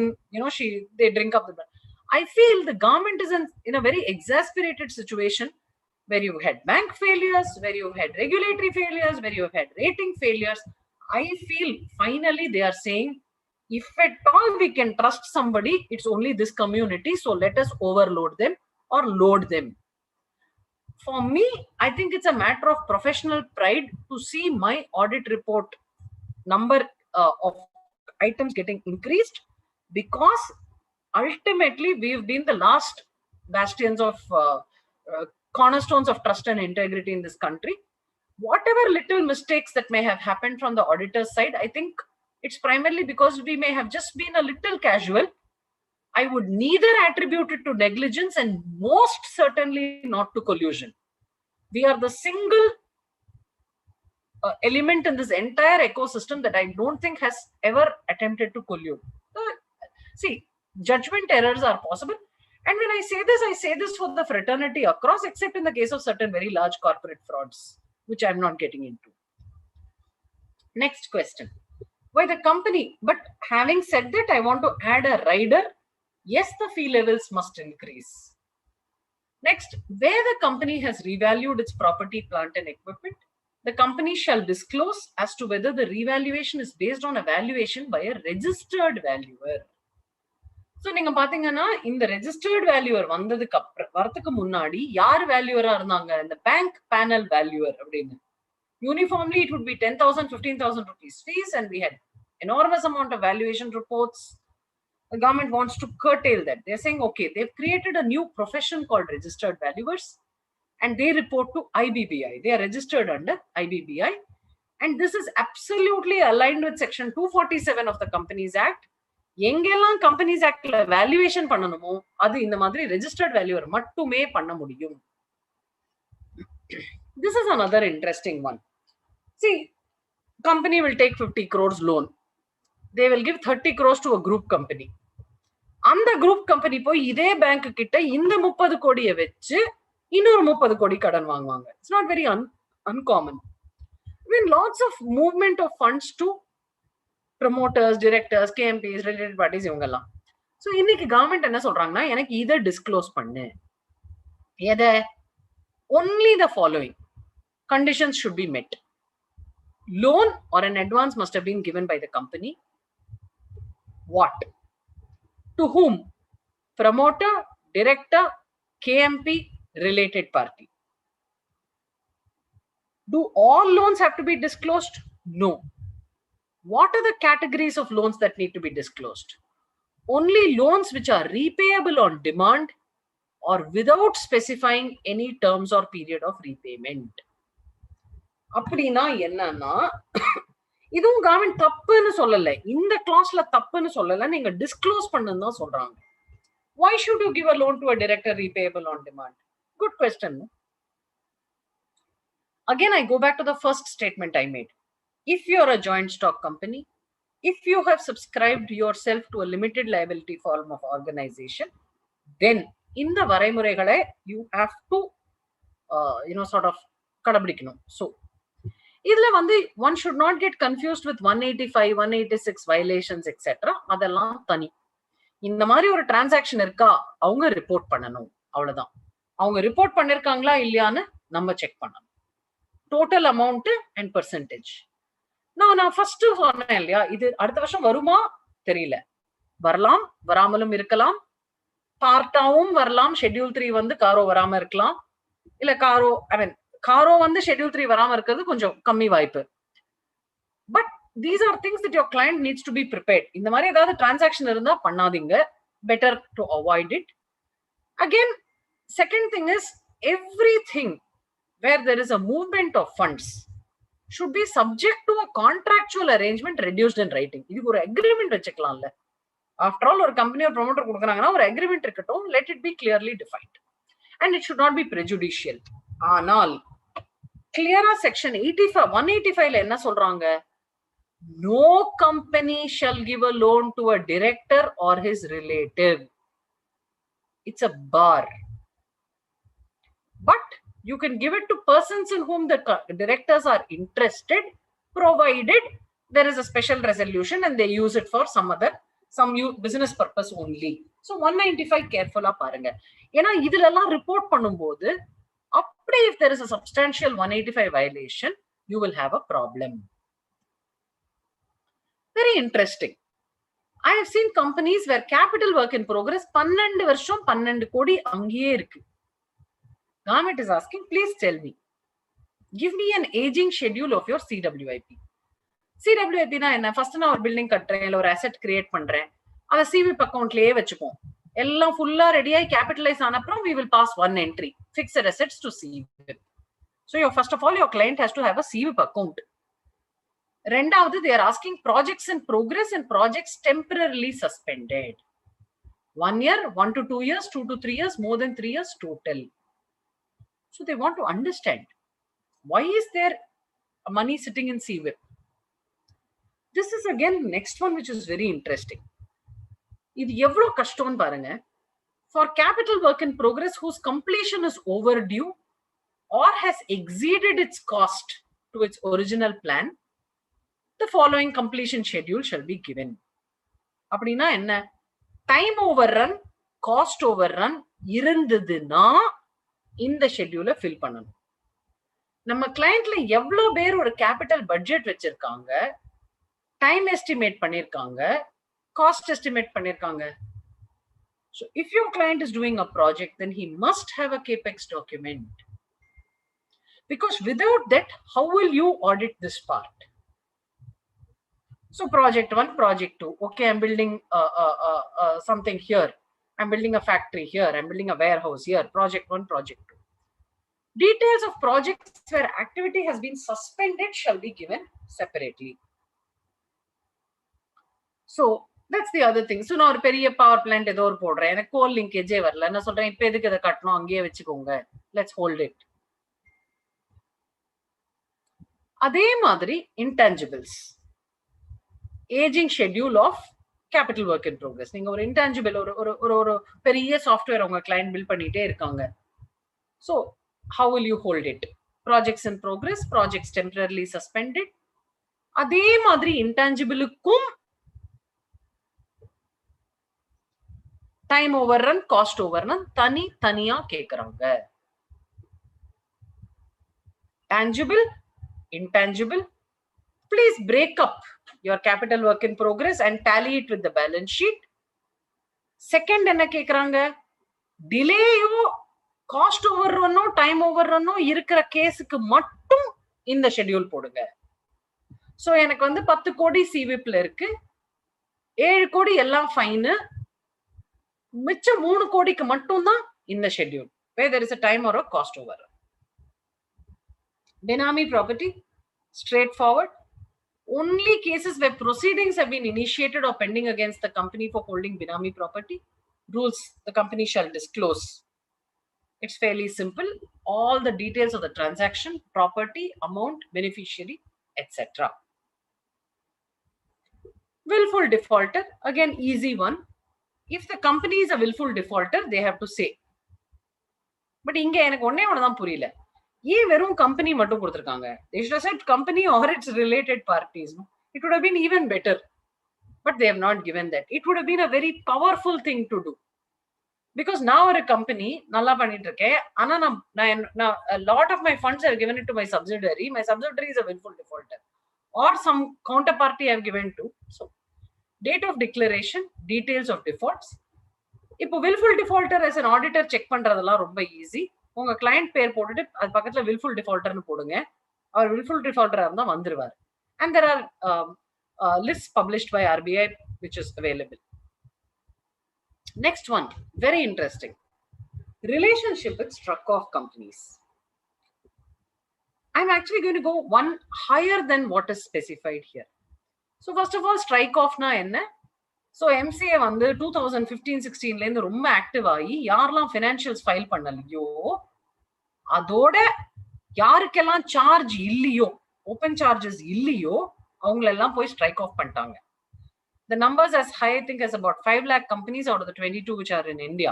they drink up the blood. I feel the government is in a very exasperated situation where you had bank failures, where you had regulatory failures, where you had rating failures. I feel finally they are saying, if at all we can trust somebody, it's only this community, so let us overload them or load them. For me, I think it's a matter of professional pride to see my audit report number of items getting increased, because ultimately we've been the last bastions of cornerstones of trust and integrity in this country. Whatever little mistakes that may have happened from the auditor's side, I think it's primarily because we may have just been a little casual. I would neither attribute it to negligence and most certainly not to collusion. We are the single element in this entire ecosystem that I don't think has ever attempted to collude. See, judgment errors are possible. And when I say this for the fraternity across, except in the case of certain very large corporate frauds, which I'm not getting into. Next question. Why the company? But having said that, I want to add a rider. Yes, the fee levels must increase. Next, where the company has revalued its property, plant and equipment, the company shall disclose as to whether the revaluation is based on a valuation by a registered valuer. So நீங்க பாத்தீங்கன்னா இந்த registered valuer வரதுக்கு முன்னாடி யார் வேல்யூவரா இருந்தாங்க? இந்த bank panel valuer அப்படின்னு. Uniformly it would be 10,000, 15,000 rupees fees, and we had enormous amount of valuation reports. The government wants to curtail that. They're saying, okay, they've created a new profession called registered valuers, and they report to IBBI. They are registered under IBBI, and this is absolutely aligned with section 247 of the Companies Act. எங்கெல்லாம் companies ஆக்ட்ல valuation பண்ணணுமோ அது இந்த மாதிரி registered valuer மட்டுமே பண்ண முடியும். This is another interesting one. See, company will take 50 crores loan. They will give 30 crores to a group company. அந்த group company போய் இதே பேங்க் கிட்ட இந்த 30 கோடியை வச்சு இன்னொரு 30 கோடி கடன் வாங்குவாங்க. It's not very uncommon. I mean, lots of movement of funds to promoters, directors, KMPs, related parties இவங்கெல்லாம். ஸோ இன்னைக்கு கவர்மெண்ட் என்ன சொல்றாங்கன்னா, எனக்கு இதை டிஸ்க்ளோஸ் பண்ணு. எதை? only the following conditions should be met. Loan or an advance must have been given by the company. What? To whom? Promoter, director, KMP, related party. Do all loans have to be disclosed? No. What are the categories of loans that need to be disclosed? Only loans which are repayable on demand or without specifying any terms or period of repayment. அப்படின்னா என்னன்னா, இதுவும் government தப்புன்னு சொல்லல, இந்த கிளாஸ்ல தப்புன்னு சொல்லல, நீங்க டிஸ்க்ளோஸ் பண்ணுன்னு தான் சொல்றாங்க. Why should you give a loan to a director repayable on demand? Good question. Again, I go back to the first statement I made. If you're a joint stock company, if you have subscribed yourself to a limited liability form of organization, then in the வரைமுறைகளை you have to sort of கடபிடிக்கணும். So இதுல வந்து one should not get confused with 185, 186 violations etc. அதெல்லாம் தனி. இந்த மாதிரி ஒரு transaction இருக்கா, அவங்க report பண்ணணும், அவ்வளவுதான். அவங்க ரிப்போர்ட் பண்ணிருக்காங்களா இல்லையான்னு நம்ம செக் பண்ணணும். Total amount and percentage. நான் ஃபர்ஸ்ட் சொன்னேன் இல்லையா, இது அடுத்த வருஷம் வருமா தெரியல, வரலாம், வராமலும் இருக்கலாம், பார்ட்டாவும் வரலாம். ஷெட்யூல் 3 வந்து காரோ வராம இருக்கலாம், இல்ல காரோ வந்து ஷெட்யூல் 3 வராம இருக்கிறது கொஞ்சம் கம்மி வாய்ப்பு. But these are things that your client needs to be prepared. இந்த மாதிரி ஏதாவது டிரான்சாக்ஷன் இருந்தா பண்ணாதீங்க, better to avoid it. Again, second thing is, everything where there is a movement of funds should be subject to a contractual arrangement reduced in writing. இதுக்கு ஒரு agreement வச்சுக்கலாம்ல. After all, ஒரு company ஒரு promoter கொடுக்குறாங்கன்னா ஒரு agreement இருக்கட்டும், let it be clearly defined and it should not be prejudicial. ஆனால் clear-ஆ section 185 ல என்ன சொல்றாங்க? No company shall give a loan to a director or his relative. It's a bar. But you can give it to persons in whom the directors are interested, provided there is a special resolution and they use it for some business purpose only. So 195 careful-ஆ பாருங்க. ஏன்னா இதுல எல்லாம் report பண்ணும்போது அப்படி if there is a substantial 185 violation, you will have a problem. Very interesting. I have seen companies where capital work in progress 12 வருஷம் 12 கோடி அங்கேயே இருக்கு. Government is asking, please tell me, give me an aging schedule of your CWIP. CWIP na enna? First na ஒரு building கட்டுறேன், இல்ல ஒரு asset create பண்றேன், அதை CWIP அக்கவுண்ட்லயே வச்சுப்போம். எல்லாம் ஃபுல்லா ரெடியாகி கேபிட்டலைஸ் ஆன அப்புறம் we will pass one entry, fixed assets to CWIP. So first of all, your client has to have a CWIP account. ரெண்டாவது, they are asking projects in progress and projects temporarily suspended. 1 year, 1 to 2 years, 2 to 3 years, more than 3 years total. So they want to understand, why is there money sitting in CWIP? This is again next one which is very interesting. இது எவ்வளவு கஷ்டம்னு பாருங்க. For capital work in progress whose completion is overdue or has exceeded its cost to its original plan, the following completion schedule shall be given. அப்படின்னா என்ன? Time ஓவர்ரன், cost ஓவர்ரன் இருந்ததுன்னா இந்த ஷெட்யூலை fill பண்ணணும். நம்ம கிளையண்ட்ல எவ்வளவு பேர் ஒரு கேபிட்டல் பட்ஜெட் வச்சிருக்காங்க, டைம் எஸ்டிமேட் பண்ணிருக்காங்க, காஸ்ட் எஸ்டிமேட் பண்ணிருக்காங்க, So if your client is doing a project, then he must have a capex document, because without that, how will you audit this part? So project 1, project 2, okay, I'm building something here, I'm building a factory here, I'm building a warehouse here, project 1, project 2. Details of projects where activity has been suspended shall be given separately. So that's the other thing. So நான் ஒரு பெரிய power plant ஏதோ ஒரு போடுறேன், எனக்கு கோல் லிங்கேஜே வரல, நான் சொல்றேன் இப்போ எதுக்கு இதை கட்டணும், அங்கேயே வச்சுக்கோங்க, லெட்ஸ் ஹோல்ட் இட். அதே மாதிரி intangibles, aging schedule of capital work in progress. நீங்க ஒரு intangible ஒரு பெரிய சாஃப்ட்வேர் உங்க கிளையண்ட் பில்ட் பண்ணிட்டே இருக்காங்க. So how will you hold it? Projects in progress, projects temporarily suspended. அதே மாதிரி intangible-க்கும் டைம் ஓவர்ரன், காஸ்ட் ஓவர்ரன் தனியா கேக்குறாங்க. tangible, intangible, please break up your capital work in progress and tally it with the balance sheet. Second என்ன கேக்குறாங்க, டிலேயோ cost ஓவர்ரனோ time ஓவர்ரனோ இருக்கிற கேஸுக்கு மட்டும் இந்த ஷெட்யூல் போடுங்க. சோ எனக்கு வந்து 10 கோடி சிவிப்ல இருக்கு, 7 கோடி எல்லாம் ஃபைன், மிச்சம் 3 கோடிக்கு மட்டும் தான் இந்த schedule, where there is a time or a cost overrun. Benami property, straightforward. Only cases where proceedings have been initiated or pending against the company for holding Benami property, rules the company shall disclose. It's fairly simple. All the details of the transaction, property, amount, beneficiary, etc. Willful defaulter, again easy one. If the company is a willful defaulter, they have to say. But இங்க எனக்கு ஒண்ணே ஒண்ணுதான் புரியல, ஏன் வெறும் company மட்டும் கொடுத்திருக்காங்க? They should have said company or its related parties. It would have been even better. But they have not given that. It would have been a very powerful thing to do. Because now ஒரு company நல்லா பண்ணிட்டு இருக்கேன், ஆனா நான் a lot of my funds I have given it to my subsidiary. My subsidiary is a willful defaulter or some counterparty I have given to. So date of declaration, details of defaults. இப்போ willful defaulter as an auditor check பண்றதெல்லாம் ரொம்ப easy. உங்க client பேர் போட்டுட்டு அது பக்கத்துல willful defaulterனு போடுங்க, அவர் willful defaulter இருந்தா வந்துருவார். And there are lists published by RBI which is available. Next one, very interesting, relationship with struck off companies. I'm actually going to go one higher than what is specified here. So first of all, strike off na enna? So MCA வந்து 2015-16ல இருந்து ரொம்ப active ஆகி யாரெல்லாம் financials file பண்ணலையோ, அதோட யாருக்கெல்லாம் charge இல்லையோ, open charges இல்லையோ, அவங்களெல்லாம் போய் ஸ்ட்ரைக் ஆஃப் பண்ணிட்டாங்க. The numbers as high, I think, as about 5 lakh companies out of the 22 which are in India.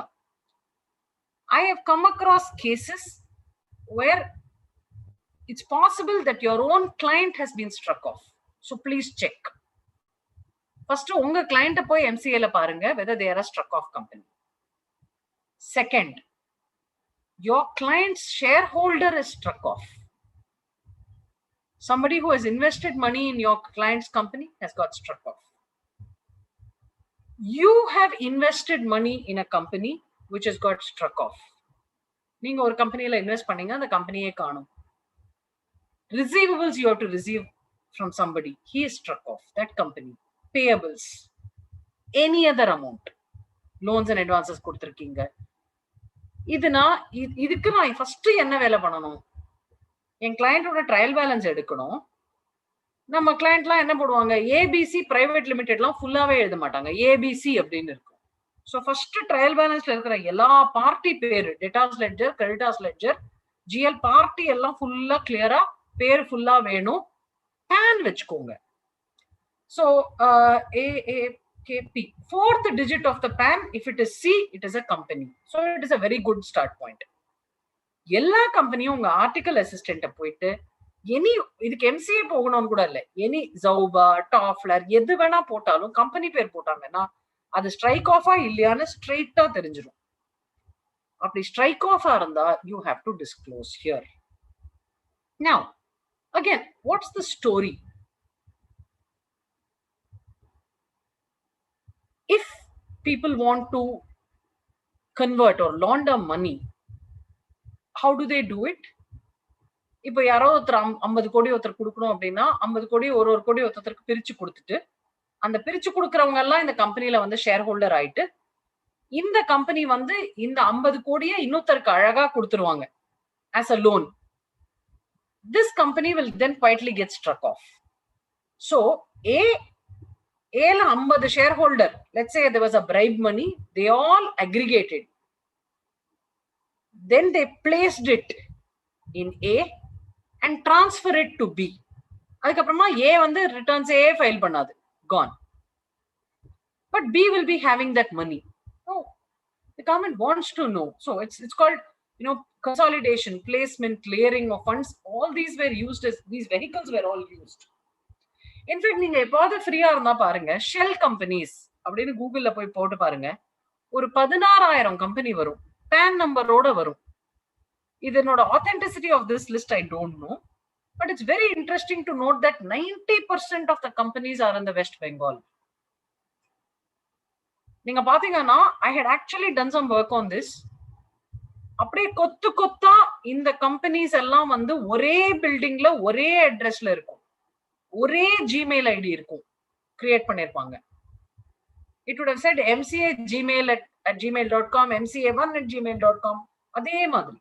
I have come across cases where it's possible that your own client has been struck off. So please check. First, unga client போய் MCA ல பாருங்க whether they are a struck off company. Second, your client's shareholder is struck off. Somebody who has invested money in your client's company has got struck off. You have invested money in a company which has got struck off. நீங்க ஒரு கம்பெனில invest பண்ணீங்க, அந்த கம்பெனியே காணோம். Receivables you have to receive from somebody, he is struck off, that company. Payables, any other amount, loans and advances கொடுத்திருக்கீங்க. இதுக்கு நான் first என்ன வேலை பண்ணணும்? என் கிளையண்டோட ட்ரையல் பேலன்ஸ் எடுக்கணும். நம்ம கிளையண்ட்லாம் என்ன போடுவாங்க, ஏபிசி பிரைவேட் லிமிடெட்லாம் ஃபுல்லாவே எழுத மாட்டாங்க, ஏபிசி அப்படின்னு இருக்கும். ஸோ ஃபர்ஸ்ட் ட்ரையல் பேலன்ஸ்ல இருக்கிற எல்லா பார்ட்டி பேரு, debtors ledger, creditors ledger, GL party எல்லாம் ஃபுல்லா கிளியரா பேர் ஃபுல்லா வேணும். பேன் வச்சுக்கோங்க. So AAKP, fourth digit of the PAN, if it is C, it is a company. So it is a very good start point. எல்லா கம்பெனியும் உங்க ஆர்டிகல் அசிஸ்டன்ட்ட போயிட்டு எனி, இதுக்கு MCA போகணும்னு கூட இல்லை, எனி ஜவுபா, டாஃப்லர் எது வேணா போட்டாலும் கம்பெனி பேர் போட்டாங்கன்னா அது ஸ்ட்ரைக் ஆஃபா இல்லையான்னு ஸ்ட்ரெயிட்டா தெரிஞ்சிடும். அப்படி ஸ்ட்ரைக் ஆஃபா இருந்தா you have to disclose here. Now again, what's the story? If people want to convert or launder money, how do they do it? இப்போ யாரோ ஒருத்தர் 50 கோடி ஒருத்தர் கொடுக்கணும் அப்படின்னா 50 கோடி ஒரு கோடி ஒருத்தருக்கு பிரிச்சு கொடுத்துட்டு அந்த பிரிச்சு கொடுக்கறவங்க எல்லாம் இந்த கம்பெனில வந்து ஷேர் ஹோல்டர் ஆயிட்டு இந்த கம்பெனி வந்து இந்த 50 கோடியை இன்னொருத்தருக்கு அழகா கொடுத்துருவாங்க as a loan. This company will then quietly get struck off. So A la 50 shareholder, let's say there was a bribe money, they all aggregated. Then they placed it in A and transfer it to B. அதுக்கப்புறமா A வந்து returns A file பண்ணாது, gone. But B will be having that money. Oh, the government wants to know. So it's called, consolidation, placement, clearing of funds. All these were used as, these vehicles were all used. In fact, நீங்க எப்போது ஃப்ரீயா இருந்தா பாருங்க, shell companies அப்படின்னு கூகுள்ல போய் போட்டு பாருங்க, ஒரு 16,000 கம்பெனி வரும், பேன் நம்பரோட வரும். இதனோட authenticity of this list I don't know, but it's very interesting to note that 90% of the companies are in the West Bengal. நீங்க பாத்தீங்கன்னா I had actually done some work on this. அப்படியே கொத்து கொத்தா இந்த companies எல்லாம் வந்து ஒரே பில்டிங்ல ஒரே அட்ரஸ்ல இருக்கும், ஒரே ஜிமெயில் ஐடி இருக்கும், கிரியேட் பண்ணிருப்பாங்க. It would have said MCA Gmail at gmail.com, MCA1 at gmail.com. அதே மாதிரி.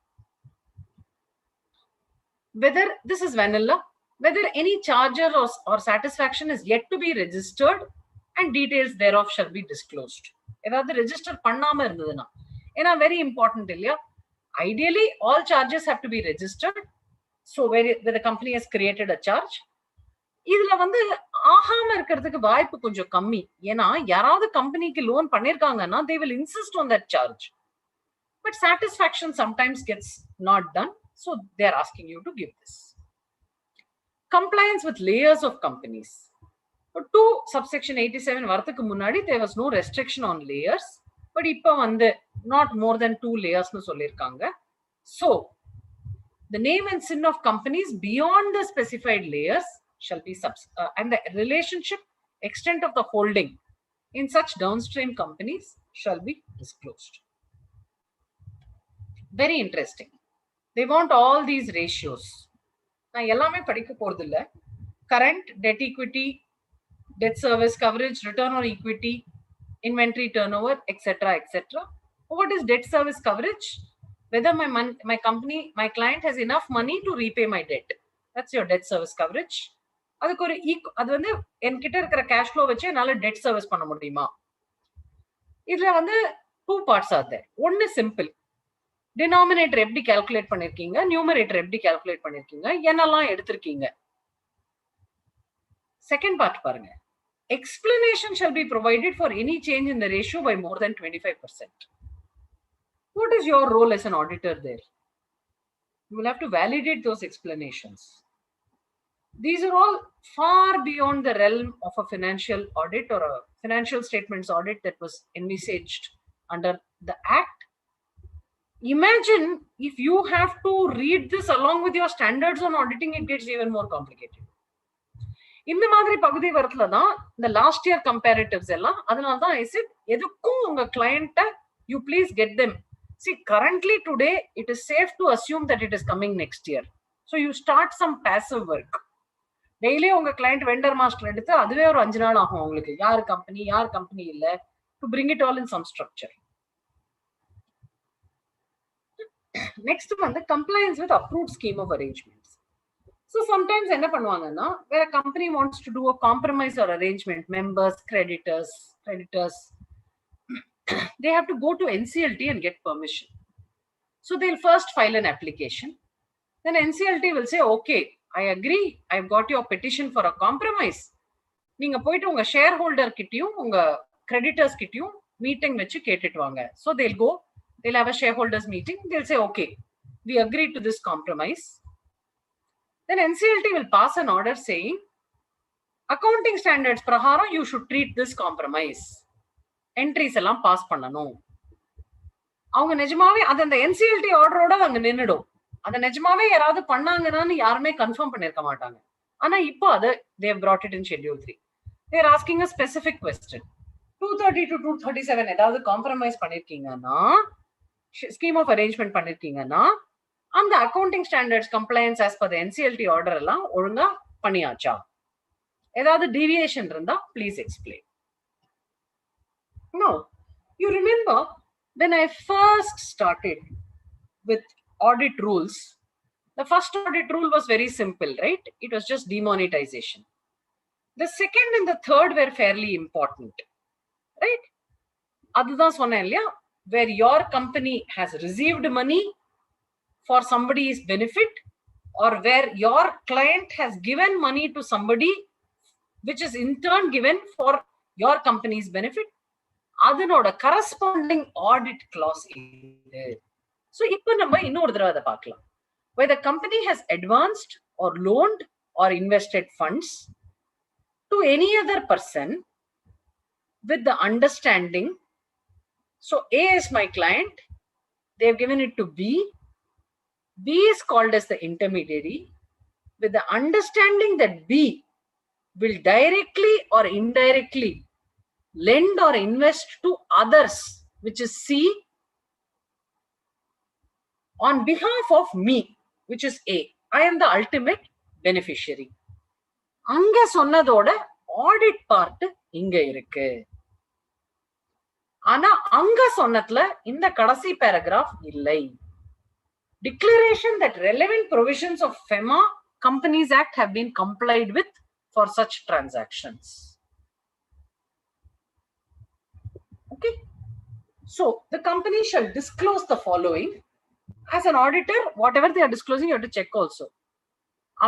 Whether this is vanilla, whether any charger or satisfaction is yet to be registered and details thereof shall be disclosed. ஏதாவது register பண்ணாம இருந்ததுன்னா, ஏன்னா very important இல்லையா? Ideally, all charges have to be registered. So where the company has created a charge, இதுல வந்து ஆகாம இருக்கிறதுக்கு வாய்ப்பு கொஞ்சம் கம்மி. ஏன்னா யாராவது கம்பெனிக்கு loan பண்ணிருக்காங்கன்னா they will insist on that charge. But satisfaction sometimes gets not done. So they are asking you to give this. Compliance with layers of companies. For 2 subsection 87 வரதுக்கு முன்னாடி there was no restriction on layers. But இப்ப வந்து not more than 2 layers னு சொல்லிருக்காங்க. So the name and sin of companies beyond the specified layers shall be and the relationship, extent of the holding in such downstream companies shall be disclosed. Very interesting. They want all these ratios. நான் எல்லாமே படிக்க போறது இல்ல. Current, debt equity, debt service coverage, return on equity, inventory turnover, etc., etc. What is debt service coverage? Whether my company, my client has enough money to repay my debt. That's your debt service coverage. அதுக்கு ஒரு அது வந்து என்கிட்ட இருக்கிற cash flow வச்சு என்னால dead service பண்ண முடியுமா? இதுல வந்து 2 parts are there. One is simple. Denominator எப்படி கால்குலேட் பண்ணிருக்கீங்க, நியூமரேட்டர் எப்படி கால்குலேட் பண்ணிருக்கீங்க, என்னெல்லாம் எடுத்திருக்கீங்க. செகண்ட் பார்ட் பாருங்க. Explanation shall be provided for any change in the ratio by more than 25%. What is your role as an auditor there? You will have to validate those explanations. These are all far beyond the realm of a financial audit or a financial statements audit that was envisaged under the Act. Imagine if you have to read this along with your standards on auditing, it gets even more complicated. இந்த மாதிரி பகுதி வரத்துல தான் இந்த last year comparatives எல்லாம். அதனால தான் I said எதுக்கும் உங்க கிளையண்ட்ட you please get them. See, currently today it is safe to assume that it is coming next year. So you start some passive work. Daily உங்க கிளையண்ட் வெண்டர் மாஸ்டர் எடுத்து அதுவே ஒரு 5 நாள் ஆகும் உங்களுக்கு, யார் கம்பெனி இல்ல, to bring it all in some structure. Next வந்து compliance with approved scheme of arrangements. So sometimes என்ன பண்ணுவாங்கன்னா, வேற company wants to do a compromise or arrangement, members, creditors they have to go to NCLT and get permission. So they'll first file an application. Then NCLT will say, okay, I agree, I've got your petition for a compromise. நீங்க போயிட்டு உங்க share holder கிட்டயும் உங்க creditors கிட்டயும் meeting வச்சு கேட்டுட்டு வாங்க. So they'll have a shareholders meeting. They'll say, okay, we agree to this compromise. Then NCLT will pass an order saying, accounting standards prakaram you should treat this compromise. Entries எல்லாம் pass பண்ணணும். அவங்க நிஜமாவே அது அந்த NCLT ஆர்டரோட அங்க நின்னுடும். அதை நிஜமாவே யாராவது பண்ணாங்கன்னு யாருமே கன்ஃபார்ம் பண்ணிருக்க மாட்டாங்க. ஆனா இப்போ அது they have brought it in schedule 3. they are asking a specific question. 230 to 237 ஏதாவது காம்ப்ரமைஸ் பண்ணிருக்கீங்கன்னா scheme of arrangement பண்ணிருக்கீங்கன்னா அந்த accounting standards compliance as per NCLT order எல்லாம் ஒழுங்கா பண்ணியாச்சா? ஏதாவது டீவியேஷன் இருந்தா please explain. No, you remember when I first started with audit rules, the first audit rule was very simple, right? It was just demonetization. The second and the third were fairly important, right? அதுதான் சொன்னேன் இல்லையா, where your company has received money for somebody's benefit or where your client has given money to somebody which is in turn given for your company's benefit, அதனோட corresponding audit clause இது. So இப்போ நம்ம இன்னொரு தடவை அதை பார்க்கலாம். Where the company has advanced or loaned or invested funds to any other person with the understanding, so A is my client, they've given it to B, B is called as the intermediary, with the understanding that B will directly or indirectly lend or invest to others, which is C, on behalf of me, which is A. I am the ultimate beneficiary. அங்க சொன்னதோட audit part இங்க இருக்கு. ஆனா அங்க சொன்னதுல இந்த கடைசி paragraph இல்லை. Declaration that relevant provisions of FEMA Companies Act have been complied with for such transactions. Okay. So the company shall disclose the following. As an auditor, whatever they are disclosing, you have to check also.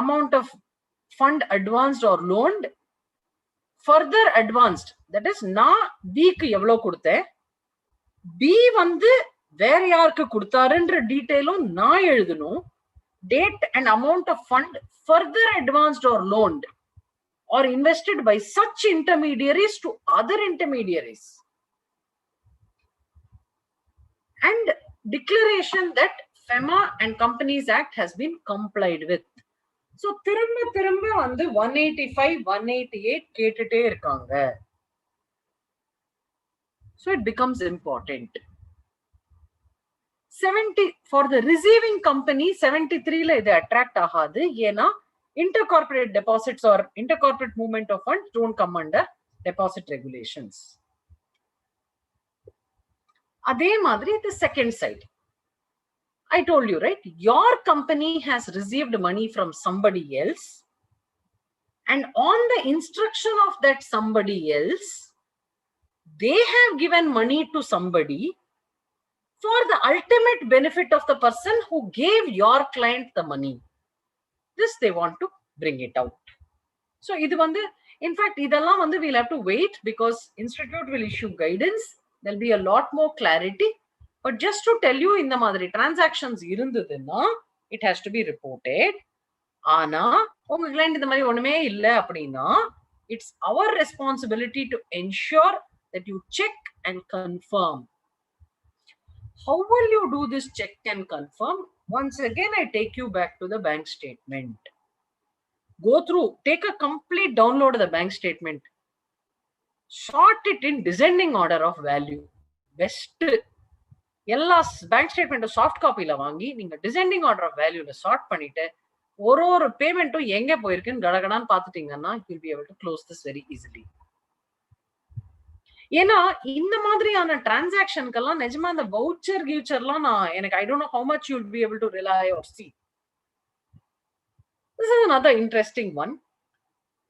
Amount of fund advanced or loaned, further advanced, that is நான் Bக்கு எவ்வளவு கொடுத்தேன், B வந்து வேற யாருக்கு கொடுத்தாருன்ற டீடைலும் நான் எழுதணும், date and amount of fund further advanced or loaned or invested by such intermediaries to other intermediaries, and declaration that FEMA and Companies Act has been complied with. So திரும்ப வந்து 185 188 கேட்டுட்டே இருக்காங்க. So it becomes important. 70 for the receiving company 73 ல இது attract ஆகாது, ஏன்னா intercorporate deposits or intercorporate movement of funds don't come under deposit regulations. அதே மாதிரி the second side, I told you, right? Your company has received money from somebody else, and on the instruction of that somebody else, they have given money to somebody for the ultimate benefit of the person who gave your client the money. This they want to bring it out. So idu vandu, in fact idella vandu we'll have to wait because institute will issue guidance. There'll be a lot more clarity. But just to tell you, இந்த மாதிரி transactions இருந்ததுன்னா it has to be reported. ஆனா உங்க client இந்த மாதிரி ஒண்ணுமே இல்ல அப்படின்னா it's our responsibility to ensure that you check and confirm. How will you do this check and confirm? Once again, I take you back to the bank statement. Go through, take a complete download of the bank statement. Sort it in descending order of value. Best. எல்லா bank statement soft காப்பில வாங்கி நீங்க descending order of வேல்யூல chart பண்ணிட்டு ஒரு பேமெண்ட்டும் எங்க போயிருக்குன்னு கடகடான்னு பாத்துட்டீங்கன்னா you'll be able to close this very easily. ஏன்னா இந்த மாதிரியான டிரான்சாக்ஷனுக்கெல்லாம் நிஜமா அந்த வவுச்சர் கியூச்சர்லாம் நான் எனக்கு I don't know how much you'll be able to rely or see. This is another interesting one.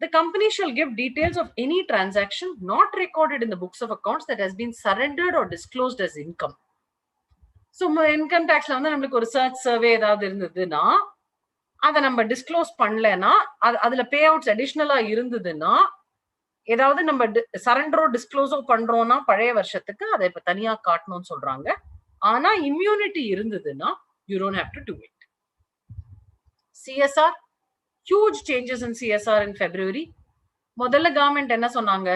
The company shall give details of any transaction not recorded in the books of accounts that has been surrendered or disclosed as income. So income டாக்ஸ்ல வந்து நம்மளுக்கு ஒரு search survey ஏதாவது இருந்ததுன்னா அதை நம்ம disclose பண்ணலன்னா அதுல பே அவுட்ஸ் அடிஷ்னலா இருந்ததுன்னா ஏதாவது நம்ம சரண்டரோ டிஸ்க்ளோஸோ பண்றோம்னா பழைய வருஷத்துக்கு அதை இப்ப தனியா காட்டணும்னு சொல்றாங்க. ஆனா இம்யூனிட்டி இருந்ததுன்னா you don't have to do it. CSR, huge changes in CSR in February. முதல்ல கவர்மெண்ட் என்ன சொன்னாங்க,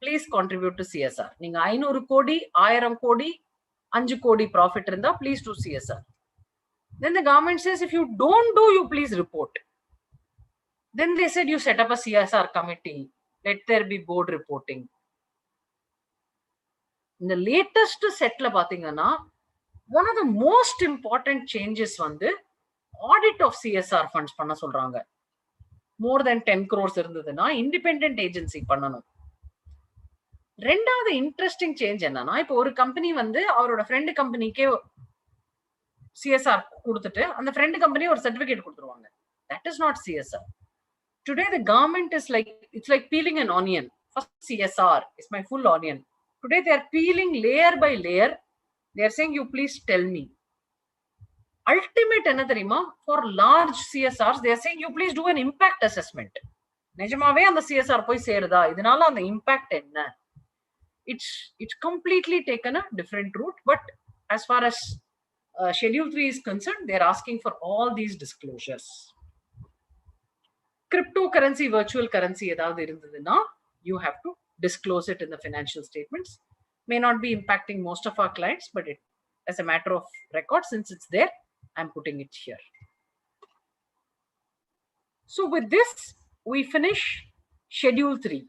please contribute to CSR. நீங்க 500 கோடி 1000 கோடி 5 கோடி ப்ராஃபிட் இருந்தா please do CSR. Then the government says if you don't do, you please report. Then they said you set up a CSR committee, let there be board reporting. In the latest setல பாத்தீங்கன்னா one of the most important changes வந்து audit of CSR funds பண்ண சொல்றாங்க. more than 10 crores இருந்ததுன்னா independent agency பண்ணணும். ரெண்டாவது interesting change என்னன்னா, இப்போ ஒரு கம்பெனி வந்து அவரோட ஃப்ரெண்ட் கம்பெனிக்கே CSR கொடுத்துட்டு அந்த ஃப்ரெண்ட் கம்பெனி ஒரு சர்டிபிகேட் கொடுத்துருவாங்க. that is not CSR. Today the government is like, it's like peeling an onion. First CSR is my full onion. Today they are peeling layer by layer. They are saying, you please tell me. Ultimate என்ன தெரியுமா, for large CSRs they are saying, you please do an impact assessment. நிஜமாவே அந்த CSR போய் சேருதா, இதனால அந்த impact என்ன? It's completely taken a different route. But as far as Schedule 3 is concerned, they are asking for all these disclosures. Cryptocurrency, virtual currency ஏதாவது இருந்ததுன்னா you have to disclose it in the financial statements. May not be impacting most of our clients, but it, as a matter of record, since it's there, I'm putting it here. So with this, we finish Schedule 3.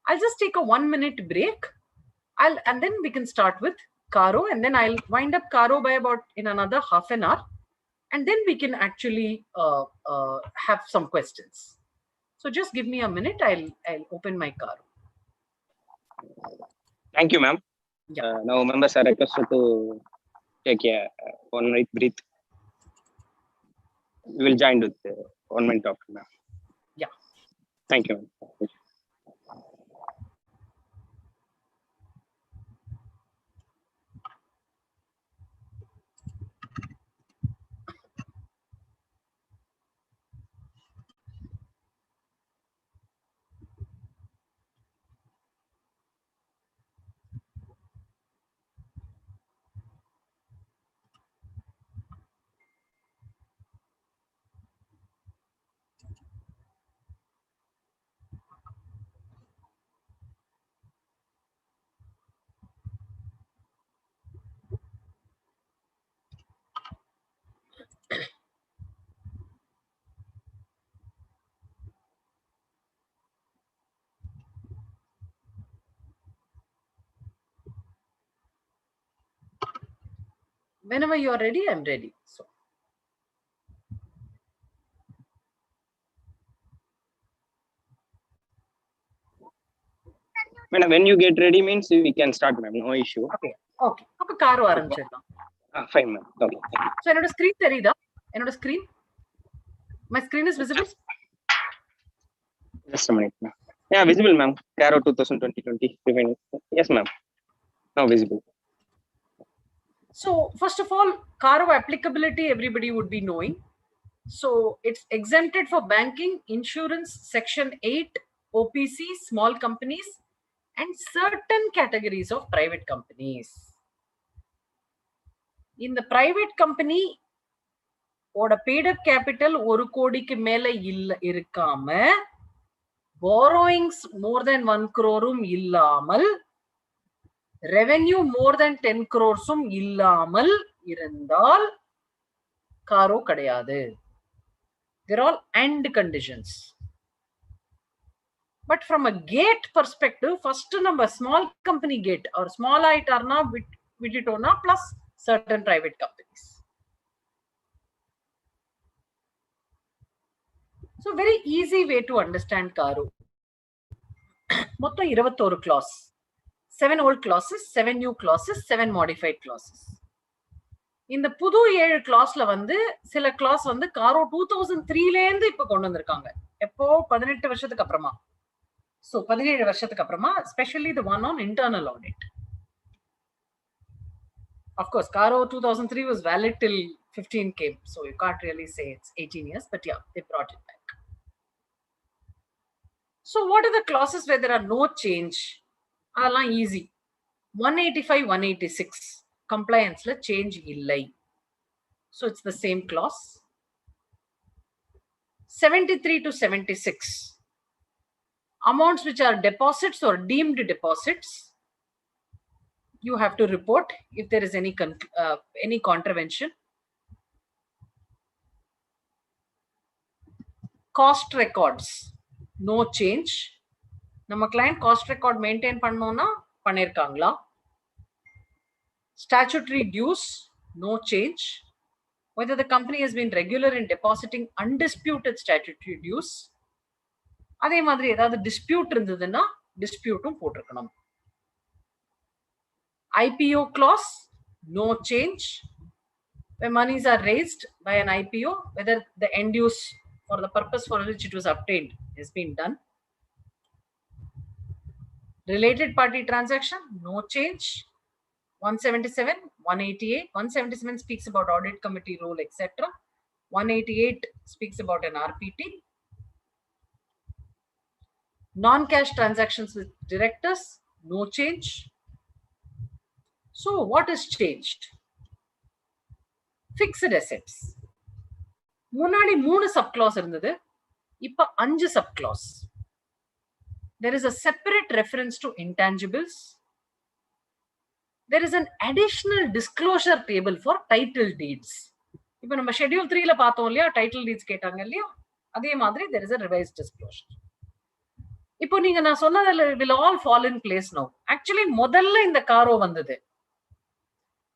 I'll just take a 1-minute break. And then we can start with CARO, and then I'll wind up CARO by about in another half an hour. And then we can actually have some questions. So just give me a minute. I'll open my CARO. Thank you, ma'am. Yeah. Now members are requested to take a 1-minute breath. We will join with 1 minute after, ma'am. Yeah. Thank you, ma'am. Whenever you are ready, I'm ready. So When you get ready means we can start, ma'am. No issue. okay. அப்ப CARO ஆரம்பிச்சிடலாம். Fine, ma'am. Okay. So என்னோட screen தெரியுதா? என்னோட screen? My screen is visible? Just a minute, ma'am. Yeah, visible, ma'am. CARO 2020. Yes, ma'am. Now visible. So first of all, CARO applicability everybody would be knowing. So it's exempted for banking, insurance, section 8, OPC, small companies, and certain categories of private companies. In the private company, oda paid up capital 1 கோடிக்கு மேல இருக்காம, borrowings more than 1 crore இல்லாமல், revenue more than 10 crores இல்லாமல் இருந்தால் CARO கிடையாது. They're all and conditions. But from a gate perspective, first number small company gate or small itarna viditona plus certain private companies. So very easy way to understand CARO. மொத்தம் 21 clause. 7 old clauses, 7 new clauses, 7 modified clauses. இந்த புது 7 clauseல வந்து சில clause வந்து CARO 2003ல இருந்து இப்ப கொண்டு வந்திருக்காங்க. எப்போ 18 வருஷத்துக்கு அப்புறமா. So 17 வருஷத்துக்கு அப்புறமா, especially the one on internal audit. Of course, CARO 2003 was valid till 15 came, so you can't really say it's 18 years, but yeah, they brought it back. So what are the clauses where there are no change? அதெல்லாம் easy. 185, 186 compliance la change illai. So it's the same clause. 73 to 76 amounts which are deposits or deemed deposits, you have to report if there is any contravention. Cost records, no change. நம்ம client cost record maintain பண்ணோம்னா பண்ணிருக்காங்களா? Statutory dues, no change. Whether the company has been regular in depositing undisputed statutory dues, அதே மாதிரி ஏதாவது dispute இருந்ததுன்னா டிஸ்பியூட்டும் போட்டிருக்கணும். IPO clause, no change. When monies are raised by an IPO, whether the end use for the purpose for which it was obtained has been done. Related party transaction, no change. 177, 188. 177 speaks about audit committee role, etc. 188 speaks about an RPT. Non-cash transactions with directors, no change. So what is changed? Fixed assets. முன்னாடி 3 subclause இருந்தது, இப்ப 5 subclause. There is a separate reference to intangibles. There is an additional disclosure table for title deeds. இப்போ நம்ம schedule 3 ல பார்த்தோம் இல்லையா, title deeds கேட்டாங்க இல்லையா, அதே மாதிரி there is a revised disclosure. இப்போ நீங்க நான் சொன்னதுல will all fall in place now. Actually முதல்ல இந்த CARO வந்தது.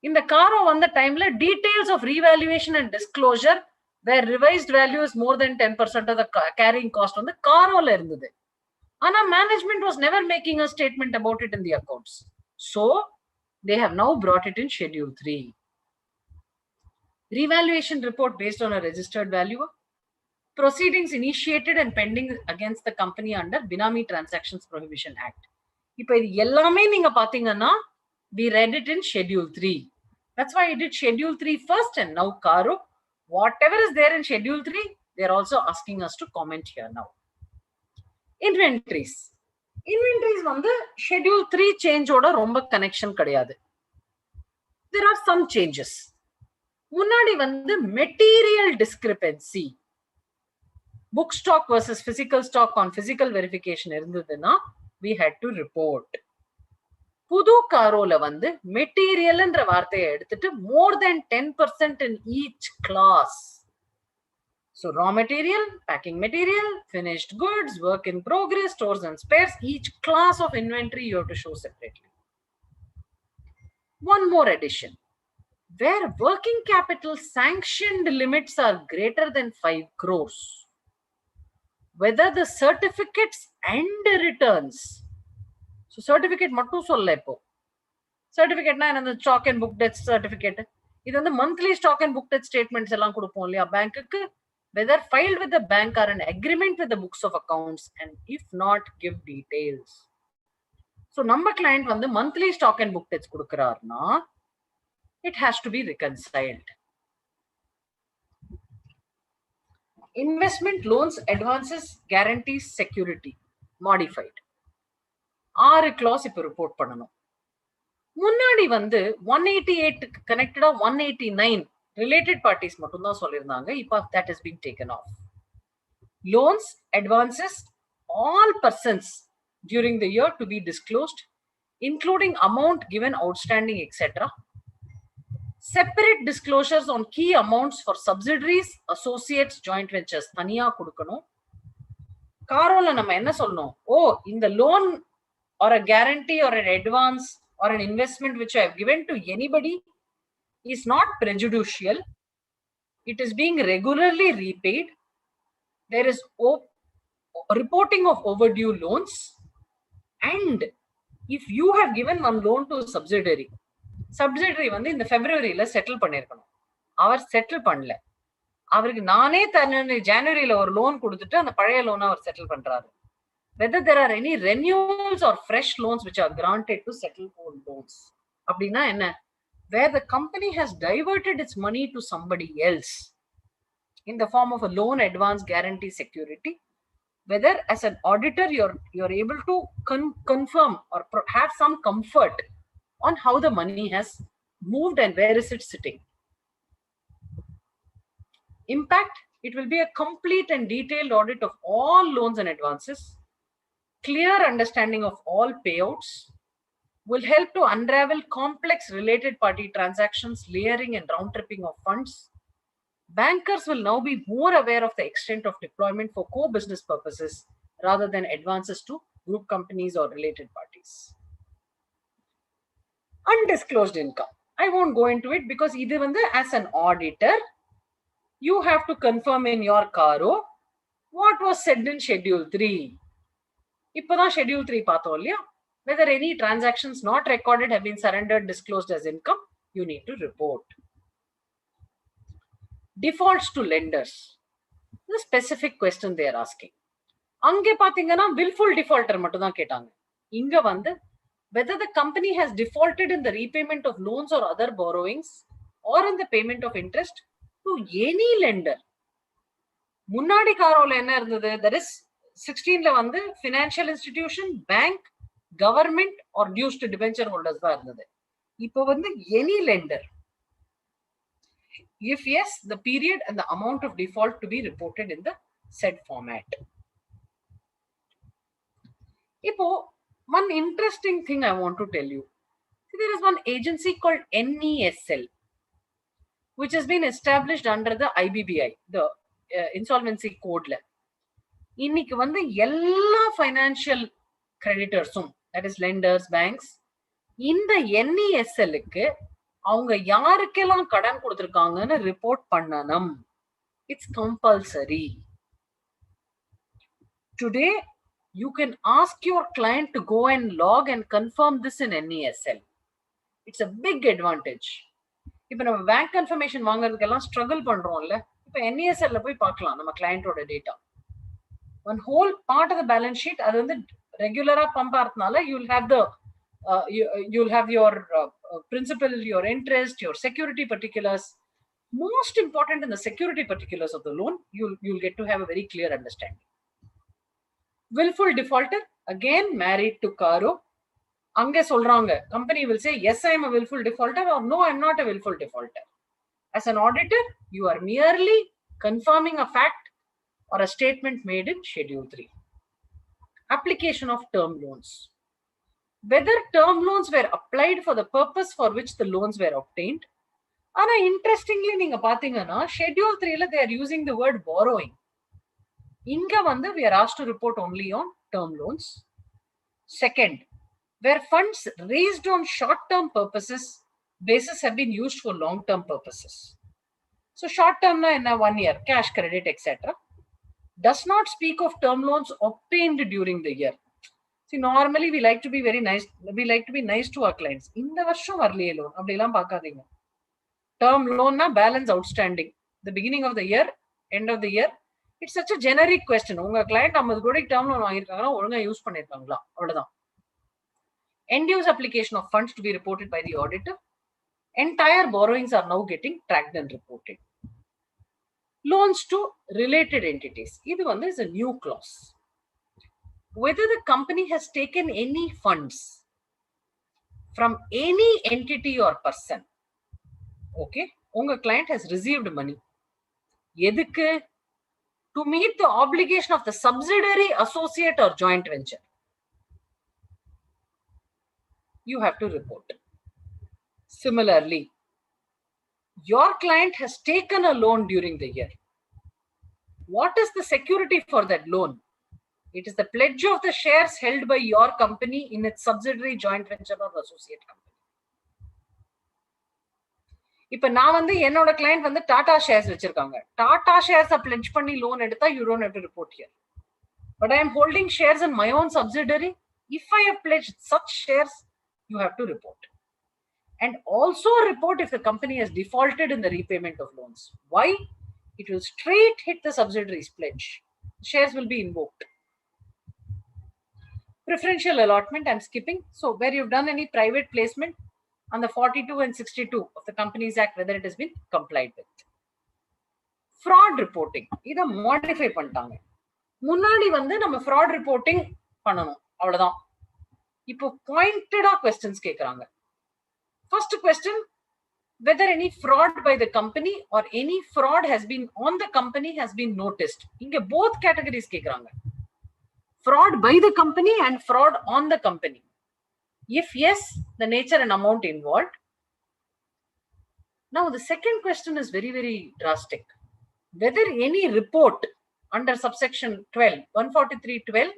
இந்த CARO வந்த டைம்ல details of revaluation and disclosure where revised value is more than 10% of the carrying cost வந்து CARO ல இருந்தது. ஆனா management was never making a statement about it in the accounts. So they have now brought it in schedule 3. Revaluation report based on a registered valuer. Proceedings initiated and pending against the company under Binami Transactions Prohibition Act. இப்போ இது எல்லாமே நீங்க பாத்தீங்கன்னா we read it in schedule 3. That's why I did schedule 3 first and now CARO. Whatever is there in schedule 3, they're also asking us to comment here now. Inventories. Inventories வந்து schedule 3 change ஓட ரொம்ப connection கிடையாது. There are some changes. முன்னாடி வந்து material discrepancy, book stock versus physical stock on physical verification இருந்ததுன்னா we had to report. புது CAROல வந்து material என்ற வார்த்தையை எடுத்துட்டு more than 10% in each class. So raw material, packing material, finished goods, work in progress, stores and spares, each class of inventory you have to show separately. One more addition. Where working capital sanctioned limits are greater than 5 crores, whether the certificates and returns. So certificate mattum solla ipo. Certificate na enna stock and book debt certificate. Idu vandu monthly stock and book debt statements ellam kodupom illaya bank ku, whether filed with the bank or an agreement with the books of accounts, and if not, give details. So number client vandu monthly stock and book debts kudukrarna, it has to be reconciled. Investment loans, advances, guarantees, security modified. 6 clause இப்ப report பண்ணணும். முன்னாடி வந்து 188 கனெக்டடா 189 related parties மட்டும் தான் சொல்லிருந்தாங்க. இப்ப that has been taken off. Loans, advances, all persons during the year to be disclosed, including amount given outstanding, etc. Separate disclosures on key amounts for subsidiaries, associates, joint ventures தனியா கொடுக்கணும். CAROல நம்ம என்ன சொல்லணும்? ஓ, இந்த loan or a guarantee or an advance or an investment which I have given to anybody is not prejudicial. It is being regularly repaid. There is reporting of overdue loans. And if you have given one loan to a subsidiary வந்து இந்த Februaryல settle பண்ணிருக்கணும். அவர் settle பண்ணல. அவருக்கு நானே ஜனவரியில ஒரு loan கொடுத்துட்டு அந்த பழைய லோனை அவர் செட்டில் பண்றாரு. Whether there are any renewals or fresh loans which are granted to settle old loans. அப்படின்னா என்ன? Where the company has diverted its money to somebody else in the form of a loan, advance, guarantee, security. Whether as an auditor you're able to confirm or have some comfort on how the money has moved and where is it sitting. Impact, it will be a complete and detailed audit of all loans and advances. Clear understanding of all payouts will help to unravel complex related party transactions, layering and round tripping of funds. Bankers will now be more aware of the extent of deployment for core business purposes rather than advances to group companies or related parties. Undisclosed income. I won't go into it because either as an auditor, you have to confirm in your CARO what was said in Schedule 3. Now Schedule 3 whether any transactions not recorded have been surrendered, disclosed as income, you need to report. Defaults to lenders. The specific question they are asking. Ange pathingana willful defaulter mattum dhaan ketanga. Inga whether the company has defaulted in the repayment of loans or other borrowings or in the payment of interest to any lender. Munnadi CARO la enna irundhathu, that is 16 la financial institution, bank, government or dues to debenture holders da irundhathu. Ipo any lender. If yes, the period and the amount of default to be reported in the said format. One interesting thing I want to tell you. See, there is one agency called NESL, which has been established under the IBBI, the Insolvency Code. இன்னைக்கு எல்லா financial creditors, that is lenders, banks, இந்த NESL க்கு அவங்க யாருக்கெல்லாம் கடன் கொடுத்திருக்காங்கன்னு report பண்ணணும். It's compulsory. Today, you can ask your client to go and log and confirm this in NESL. It's a big advantage. இப்போ நம்ம பேங்க் கன்ஃபர்மேஷன் வாங்குறதுக்கெல்லாம் struggle பண்றோம்ல, இப்போ NESL ல போய் பார்க்கலாம் நம்ம கிளையண்டோட data. One whole part of the balance sheet, அது ரெகுலரா பம்ப் ஆறதுனால you'll have the you'll have your principal, your interest, your security particulars. Most important in the security particulars of the loan, you'll get to have a very clear understanding. Willful defaulter, again married to CARO. Ange solranga, company will say, yes, I am a willful defaulter, or no, I am not a willful defaulter. As an auditor, you are merely confirming a fact or a statement made in Schedule 3. Application of term loans. Whether term loans were applied for the purpose for which the loans were obtained. Ana interestingly, neenga pathingana, Schedule 3 la they are using the word borrowing. Inga we are asked to report only on term loans. Second, where funds raised on short-term purposes, basis have been used for long-term purposes. So short-term na in 1 year, cash credit, etc. Does not speak of term loans obtained during the year. See, normally we like to be very nice. We like to be nice to our clients. In the varsham varliye loan, abdilam paakadinga. Term loan na balance outstanding. The beginning of the year, end of the year. It's such a generic question. Unga client 50 கோடிக்கு term loan வாங்கிருக்காங்க, ஒழுங்கா use பண்ணிருக்காங்களா? அவ்வளவுதான். End use application of funds to be reported by the auditor. Entire borrowings are now getting tracked and reported. Loans to related entities. This is a new clause. Whether the company has taken any funds from any entity or person, okay, unga client has received money. Edukku? To meet the obligation of the subsidiary, associate or joint venture. You have to report. Similarly, your client has taken a loan during the year. What is the security for that loan? It is the pledge of the shares held by your company in its subsidiary, joint venture or associate company. இப்ப நான் என்னோட client Tata shares வச்சிருக்காங்க. Tata shares pledge பண்ணி loan எடுத்தா you don't have to report here. But I am holding shares in my own subsidiary. If I have pledged such shares, you have to report. And also report if the company has defaulted in the repayment of loans. Why? It will straight hit the subsidiary's pledge. Shares will be invoked. Preferential allotment, I'm skipping. So where you've done any private placement on the 42 and 62 of the Companies Act, whether it has been complied with. Fraud reporting. Ida modify பண்ணிட்டாங்க. முன்னாடி நம்ம fraud reporting பண்ணணும். அவ்வளவுதான். இப்போ pointed questions கேக்குறாங்க. First question, whether any fraud by the company or any fraud has been on the company has been noticed. Inge both categories கேக்குறாங்க. Fraud by the company and fraud on the company. If yes, the nature and amount involved. Now the second question is very, very drastic. Whether any report under subsection 12, 143.12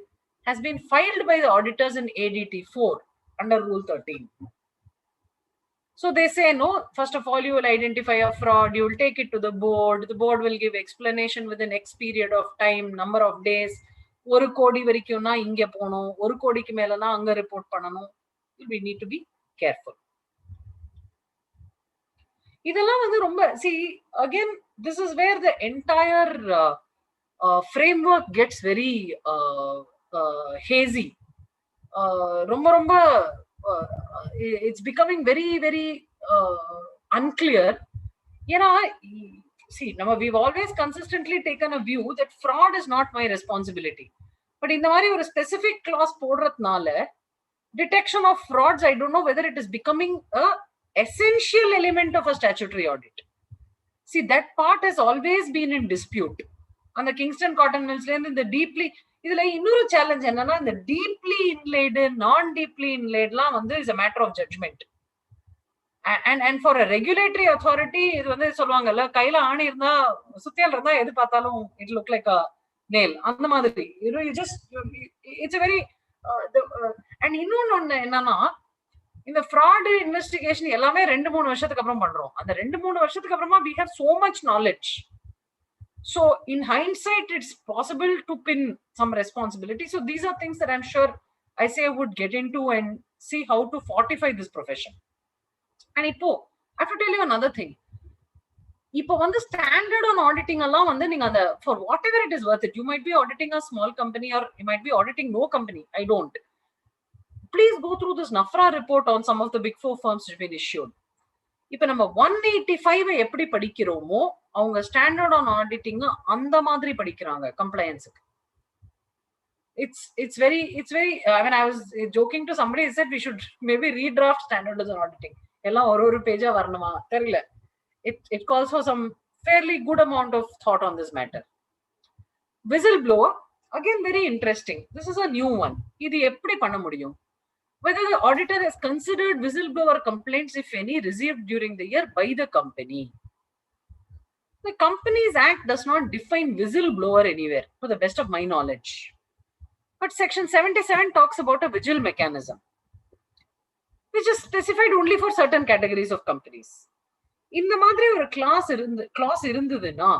has been filed by the auditors in ADT 4 under Rule 13. So they say, no, first of all, you will identify a fraud, you will take it to the board will give explanation within X period of time, number of days. 1 கோடி வரைக்கும்னா இங்க போணும், 1 கோடிக்கு மேலனா அங்க report பண்ணணும். We need to be careful. இதெல்லாம் வந்து ரொம்ப, see, again, this is where the entire framework gets very hazy. ரொம்ப ரொம்ப it's becoming very very unclear. See, we've always consistently taken a view that fraud is not my responsibility. But in the மாதிரி ஒரு specific clause போடுறதுனால detection of frauds, I don't know whether it is becoming a essential element of a statutory audit. See, that part has always been in dispute. On the Kingston Cotton Mills land, in the deeply, இதுல இன்னொரு challenge என்னன்னா, இந்த deeply இன்லேடு நான் deeply இன்லேட்லாம் வந்து is a matter of judgment. And for a regulatory authority, இது வந்து சொல்லுவாங்கல்ல, கையில ஆணி இருந்தா சுத்தியால் இருந்தா எது பார்த்தாலும் it look like a nail, அந்த மாதிரி. You just, it's a very and இன்னொன்னு என்னன்னா, இந்த fraud investigation எல்லாமே 2-3 வருஷத்துக்கு அப்புறம் பண்றோம். அந்த 2-3 வருஷத்துக்கு அப்புறமா we have so much knowledge. So in hindsight, it's possible to pin some responsibility. So these are things that I'm sure ICAI would get into and see how to fortify this profession. And இப்போ I have to tell you another thing. இப்போ வந்து standard on auditing எல்லாம் வந்து நீங்க அந்த for whatever it is worth it, you might be auditing a small company or you might be auditing no company. I don't. Please go through this NAFRA report on some of the big 4 firms which have been issued. இப்ப நம்ம 185 எப்படி படிக்கிறோமோ அவங்க standard on auditing அந்த மாதிரி படிக்கிறாங்க கம்ப்ளையன்ஸுக்கு. It's very I mean, I was joking to somebody, he said we should maybe redraft standards on auditing. எல்லாம் ஒரு பேஜா வரணுமா தெரியல. It calls for some fairly good amount of thought on this matter. Whistleblower, again very interesting. This is a new one. இது எப்படி பண்ண முடியும்? Whether the auditor has considered whistleblower complaints, if any, received during the year by the company. The Companies Act does not define whistleblower anywhere, to the best of my knowledge. But Section 77 talks about a vigil mechanism, which is specified only for certain categories of companies. In the மாதிரி ஒரு clause இருந்ததுன்னா,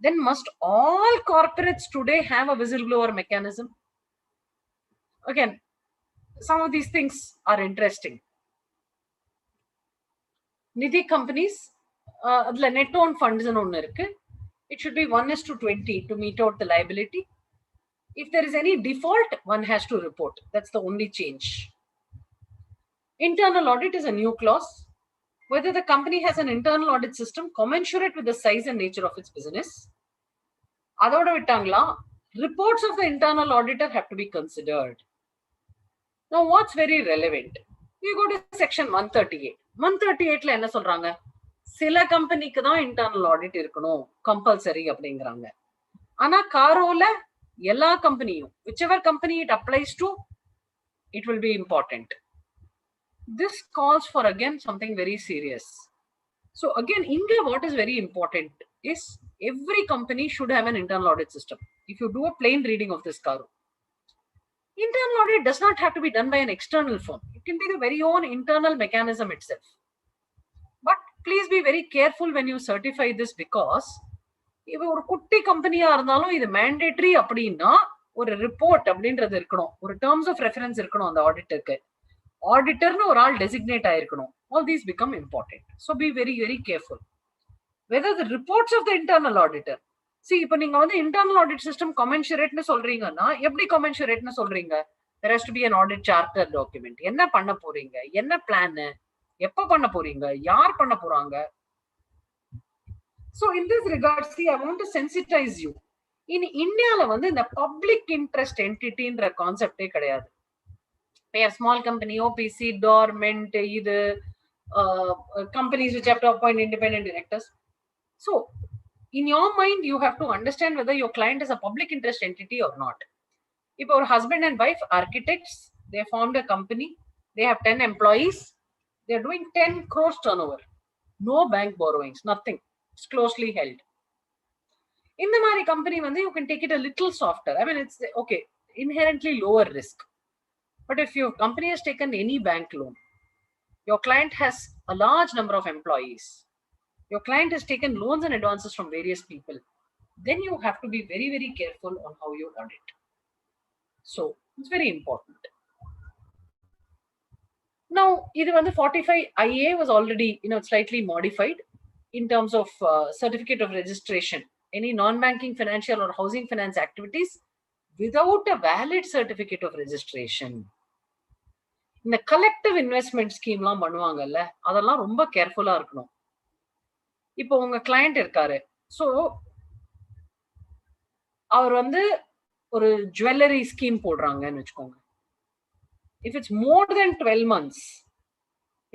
then must all corporates today have a whistleblower mechanism? Again, some of these things are interesting. Nidhi companies, adla net owned funds anu onnu irukku. It should be 1:20 to meet out the liability. If there is any default, one has to report. That's the only change. Internal audit is a new clause. Whether the company has an internal audit system commensurate with the size and nature of its business. Adoda vittangla, reports of the internal auditor have to be considered. Now, what's very relevant? You go to section 138. 138 la enna solranga? Sila company ku da internal audit irukano, compulsory அப்படிங்கறாங்க. ஆனா CARO la எல்லா கம்பெனியும், whichever company it applies to, it will be important. This calls for again something very serious. So again, India, what is very important is every company should have an internal audit system. If you do a plain reading of this CARO, internal audit does not have to be done by an external firm. It can be the very own internal mechanism itself. But please be very careful when you certify this, because if ஒரு குட்டி கம்பெனியா இருந்தாலும் இது mandatory அப்படின்னா ஒரு report அப்படின்றது இருக்கணும், ஒரு டேர்ம்ஸ் ஆஃப் ரெஃபரன்ஸ் இருக்கணும் அந்த ஆடிட்டருக்கு. ஆடிட்டர்னு ஒரு ஆள் டெசிக்னேட் ஆயிருக்கணும். All these become important. So be very very careful. Whether the reports of the internal auditor, see, இப்போ நீங்க வந்து internal audit system commensurate சொல்றீங்கன்னா எப்படி commensurate சொல்றீங்க? There has to be an audit charter document. என்ன பண்ண போறீங்க, என்ன பிளான், எப்ப பண்ண போறீங்க, யார் பண்ண போறாங்க? So in this regard, see, I want to sensitize you. In India la வந்து இந்த public interest entity ன்ற கான்செப்டே கிடையாது. We have small company, OPC, dormant, இது companies which have to appoint independent directors. So in your mind, you have to understand whether your client is a public interest entity or not. If our husband and wife, architects, they formed a company, they have 10 employees, they are doing 10 crores turnover, no bank borrowings, nothing, it's closely held. In the Mari company, you can take it a little softer. I mean, it's okay, inherently lower risk. But if your company has taken any bank loan, Your client has a large number of employees. Your client has taken loans and advances from various people. Then you have to be very, very careful on how you audit. So it's very important. Now, either the 45 IA was already, slightly modified in terms of certificate of registration. Any non-banking financial or housing finance activities without a valid certificate of registration. இந்த collective investment ஸ்கீம்லாம் பண்ணுவாங்கல்ல, அதெல்லாம் ரொம்ப கேர்ஃபுல்லா இருக்கணும். இப்போ உங்க client இருக்காரு, so அவர் ஒரு ஜுவல்லரி ஸ்கீம் போடுறாங்கன்னு வச்சுக்கோங்க. If it's more than 12 months,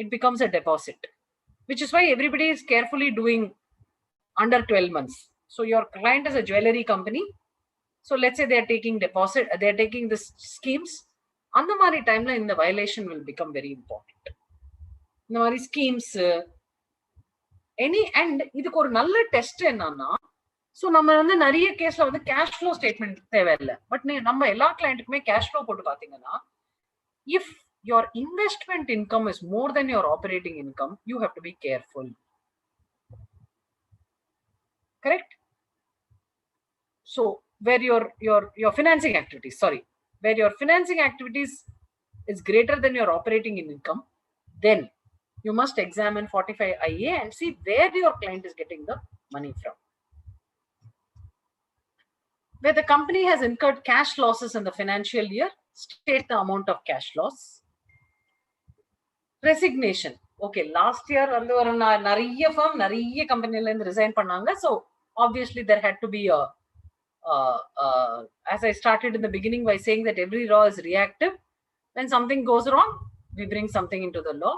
it becomes a deposit, which is why everybody is carefully doing under 12 months. So your client is a jewelry company. So let's say they are taking deposit, they are taking this schemes. அந்த மாதிரி டைம்ல இந்த violation will become very important. இந்த மாதிரி schemes and இதுக்கு ஒரு நல்ல test என்னன்னா, ஸோ நம்ம நிறைய கேஸ்ல கேஷ் ஃப்ளோ ஸ்டேட்மெண்ட் தேவையில்லை. பட் நம்ம எல்லா கிளைண்ட்டுக்குமே கேஷ் ஃப்ளோ போட்டு பாத்தீங்கன்னா, if your investment income is more than your operating income, you have to be careful. Correct? So where your financing activities, where your financing activities is greater than your operating income, then you must examine 45 IA and see where your client is getting the money from. Where the company has incurred cash losses in the financial year, state the amount of cash loss. Resignation. Okay, last year ஒரு நிறைய firm நிறைய கம்பெனில இருந்து resign பண்ணாங்க. So obviously there had to be a as I started in the beginning by saying that every law is reactive. When something goes wrong, we bring something into the law.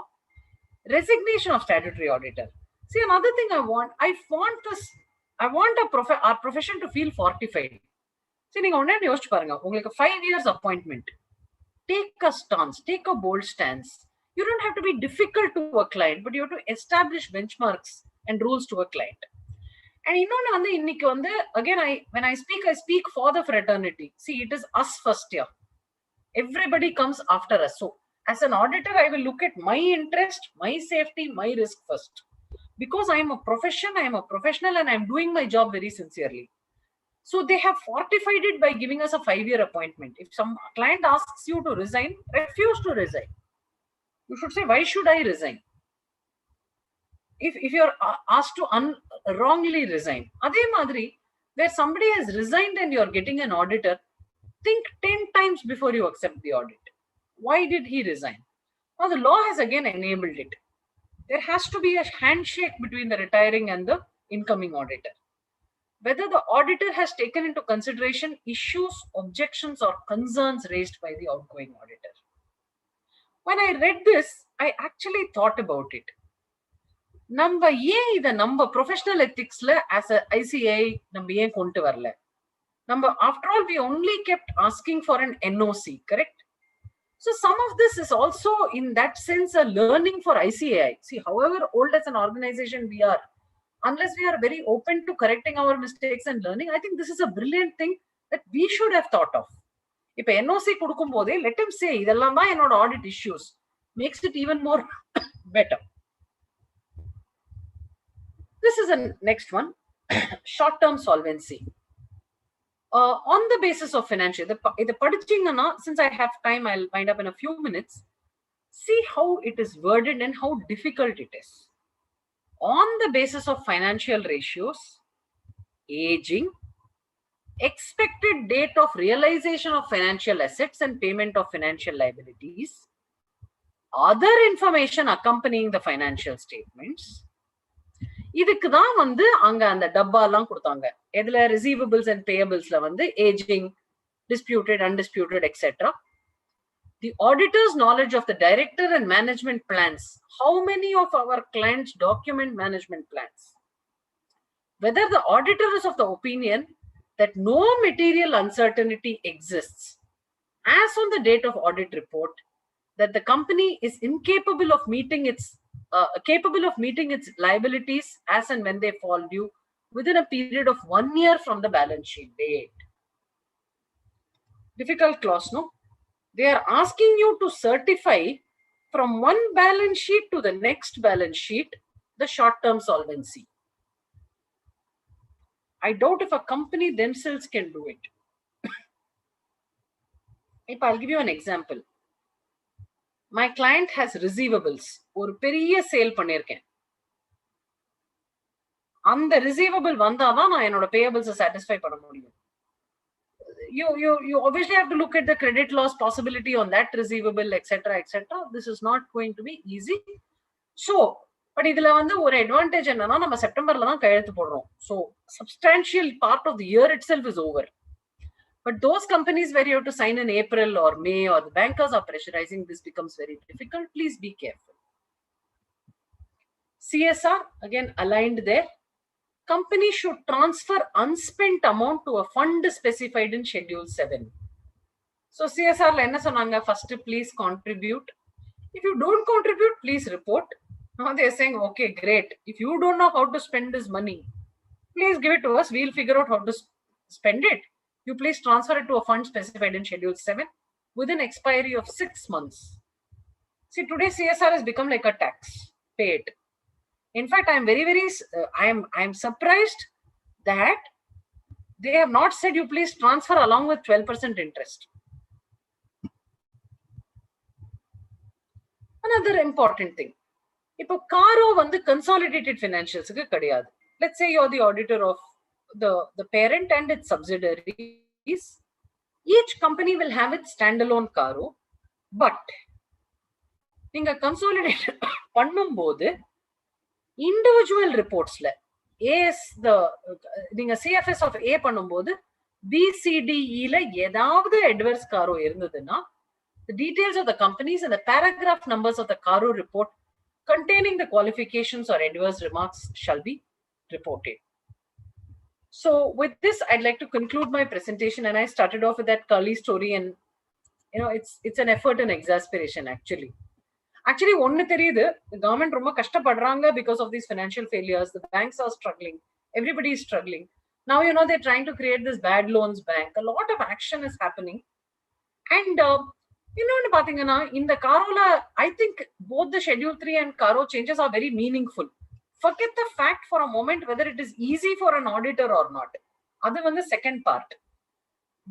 Resignation of statutory auditor. See, another thing I want our profession to feel fortified. See, நீங்க ஒண்ணே யோசிச்சு பாருங்க, உங்களுக்கு 5 years appointment. Take a stance, take a bold stance. You don't have to be difficult to a client, but you have to establish benchmarks and rules to a client. And இன்னொன்னு இன்னைக்கு again when I speak for the fraternity. See, it is us first here. Everybody comes after us. So as an auditor, I will look at my interest, my safety, my risk first. Because I am a professional and I am doing my job very sincerely. So they have fortified it by giving us a 5-year appointment. If some client asks you to resign, refuse to resign. You should say, why should I resign? If you're asked to wrongly resign, adhe madri, where somebody has resigned and you're getting an auditor, think 10 times before you accept the audit. Why did he resign? Now the law has again enabled it. There has to be a handshake between the retiring and the incoming auditor. Whether the auditor has taken into consideration issues, objections, or concerns raised by the outgoing auditor. When I read this, I actually thought about it. நம்ம ஏன் இதை நம்ம professional எத்திக்ஸ்ல as a ICAI நம்ம ஏன் கொண்டு வரல? நம்ம after all we only kept asking for an NOC, correct? So some of this is also in that sense a learning for ICAI. See, however old as an organization we are, unless we are very open to correcting our mistakes and learning, I think this is a brilliant thing that we should have thought of. இப்ப NOC கொடுக்கும் போதே let him say இதெல்லாம் தான் என்னோட audit issues, makes it even more better. This is a next one. Short-term solvency. On the basis of financial, since I have time, I'll wind up in a few minutes. See how it is worded and how difficult it is. On the basis of financial ratios, aging, expected date of realization of financial assets and payment of financial liabilities, other information accompanying the financial statements. இதுக்கு தான் அங்க அந்த டப்பா எல்லாம் கொடுத்தாங்க. எதுல receivables and payablesல aging, disputed, undisputed, etc. The auditor's knowledge of the director and management plans. How many of our clients document management plans? Whether the auditor is of the opinion that no material uncertainty exists as on the date of audit report, that the company is incapable of meeting its liabilities as and when they fall due within a period of 1 year from the balance sheet date. Difficult clause, no? They are asking you to certify from one balance sheet to the next balance sheet, the short-term solvency. I doubt if a company themselves can do it. If I'll give you an example. My client has receivables. ஒரு பெரிய sale பண்ணிருக்கேன். அந்த receivable வந்தாதான் நான் என்னோட payables satisfy பண்ண முடியும். You obviously have to look at the credit loss possibility on that receivable, etc. This is not going to be easy. So, but இதுல வந்து ஒரு அட்வான்டேஜ் என்னன்னா நம்ம செப்டம்பர்ல தான் கையெழுத்து போடுறோம். So, substantial part of the year itself is over. But those companies where you have to sign in April or May or the bankers are pressurizing, this becomes very difficult. Please be careful. CSR, again aligned there. Company should transfer unspent amount to a fund specified in Schedule 7. So CSR la enna sonanga, first please contribute. If you don't contribute, please report. Now they are saying, okay, great. If you don't know how to spend this money, please give it to us. We'll figure out how to spend it. You please transfer it to a fund specified in Schedule 7 with an expiry of 6 months. See, today CSR has become like a tax. Pay it. In fact, I'm surprised that they have not said you please transfer along with 12% interest. Another important thing. If a CARO வந்து consolidated financials க்கு கிடையாது. Let's say you're the auditor of the parent and its subsidiaries. Each company will have its standalone CARO, but நீங்க consolidate பண்ணும்போது individual reportsல நீங்க CFS of A பண்ணும்போது BCDE ல ஏதாவது adverse CARO இருந்ததுன்னா the details of the companies and the paragraph numbers of the CARO report containing the qualifications or adverse remarks shall be reported. So with this, I'd like to conclude my presentation, and I started off with that curly story, and it's an effort and exasperation actually. Actually, ஒன்னு தெரியுது, the government ரொம்ப கஷ்டப்படுறாங்க because of these financial failures. The banks are struggling. Everybody is struggling. Now, they're trying to create this bad loans bank. A lot of action is happening. And, in the CARO, I think both the Schedule 3 and CARO changes are very meaningful. Forget the fact for a moment whether it is easy for an auditor or not. Other than the second part.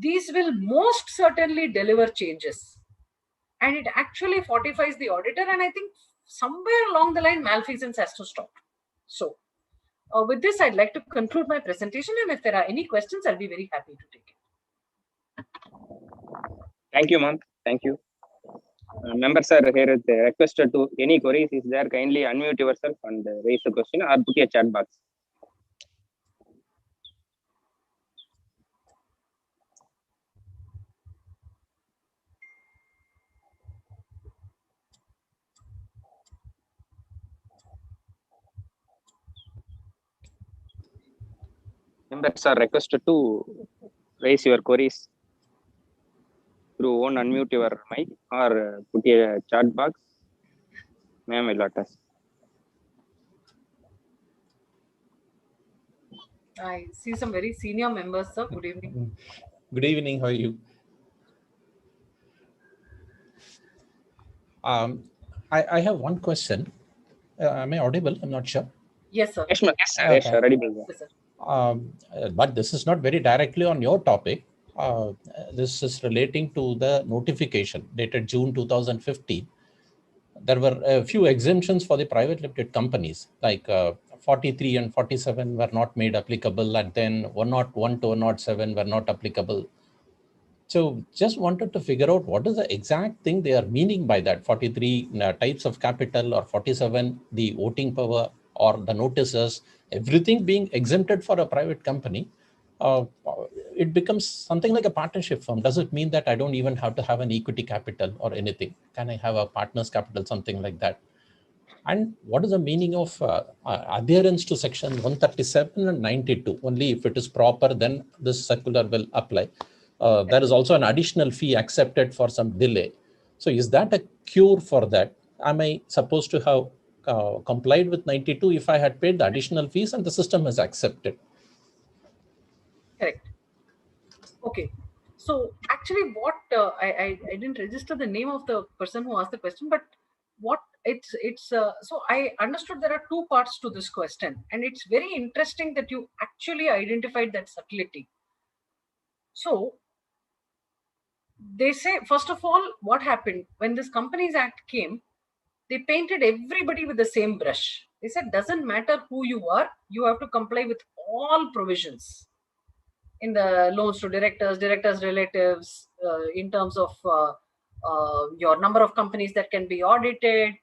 These will most certainly deliver changes. And it actually fortifies the auditor, and I think somewhere along the line malfeasance has to stop. So with this, I'd like to conclude my presentation, and if there are any questions, I'll be very happy to take it. Thank you, ma'am. Thank you. Members are here requested to any queries is there, kindly unmute yourself and raise a question or put a chat box. Members are requested to raise your queries through unmute your mic or put a chat box. Ma'am will let us. I see some very senior members, sir. Good evening. Good evening. How are you? I have one question. Am I audible? I'm not sure. Yes, sir. Yes, sir. Yes, sir. But this is not very directly on your topic. This is relating to the notification dated June 2015. There were a few exemptions for the private limited companies, like 43 and 47 were not made applicable, and then 101 to 107 were not applicable. So just wanted to figure out what is the exact thing they are meaning by that. 43 types of capital, or 47 the voting power or the notices, everything being exempted for a private company. It becomes something like a partnership firm. Does it mean that I don't even have to have an equity capital or anything? Can I have a partner's capital, something like that? And what is the meaning of adherence to section 137 and 92? Only if it is proper, then this circular will apply. There is also an additional fee accepted for some delay. So is that a cure for that? Am I supposed to have complied with 92 if I had paid the additional fees and the system has accepted? Correct. Okay. So actually what, I didn't register the name of the person who asked the question, but so I understood there are two parts to this question, and it's very interesting that you actually identified that subtlety. So they say, first of all, what happened when this Companies Act came, they painted everybody with the same brush. They said, doesn't matter who you are, you have to comply with all provisions in the loans to directors, relatives, in terms of your number of companies that can be audited.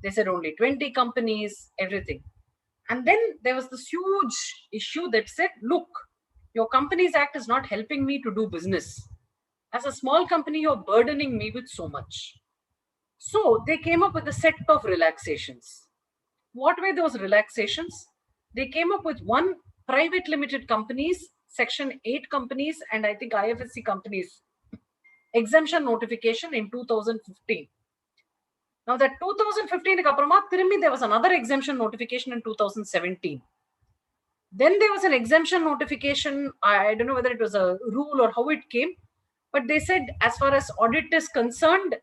They said only 20 companies, everything. And then there was this huge issue that said, look, your Companies Act is not helping me to do business. As a small company, you're burdening me with so much. So they came up with a set of relaxations. What were those relaxations? They came up with one, private limited companies, Section 8 companies, and I think IFSC companies, exemption notification in 2015. Now that 2015, there was another exemption notification in 2017. Then there was an exemption notification. I don't know whether it was a rule or how it came, but they said as far as audit is concerned,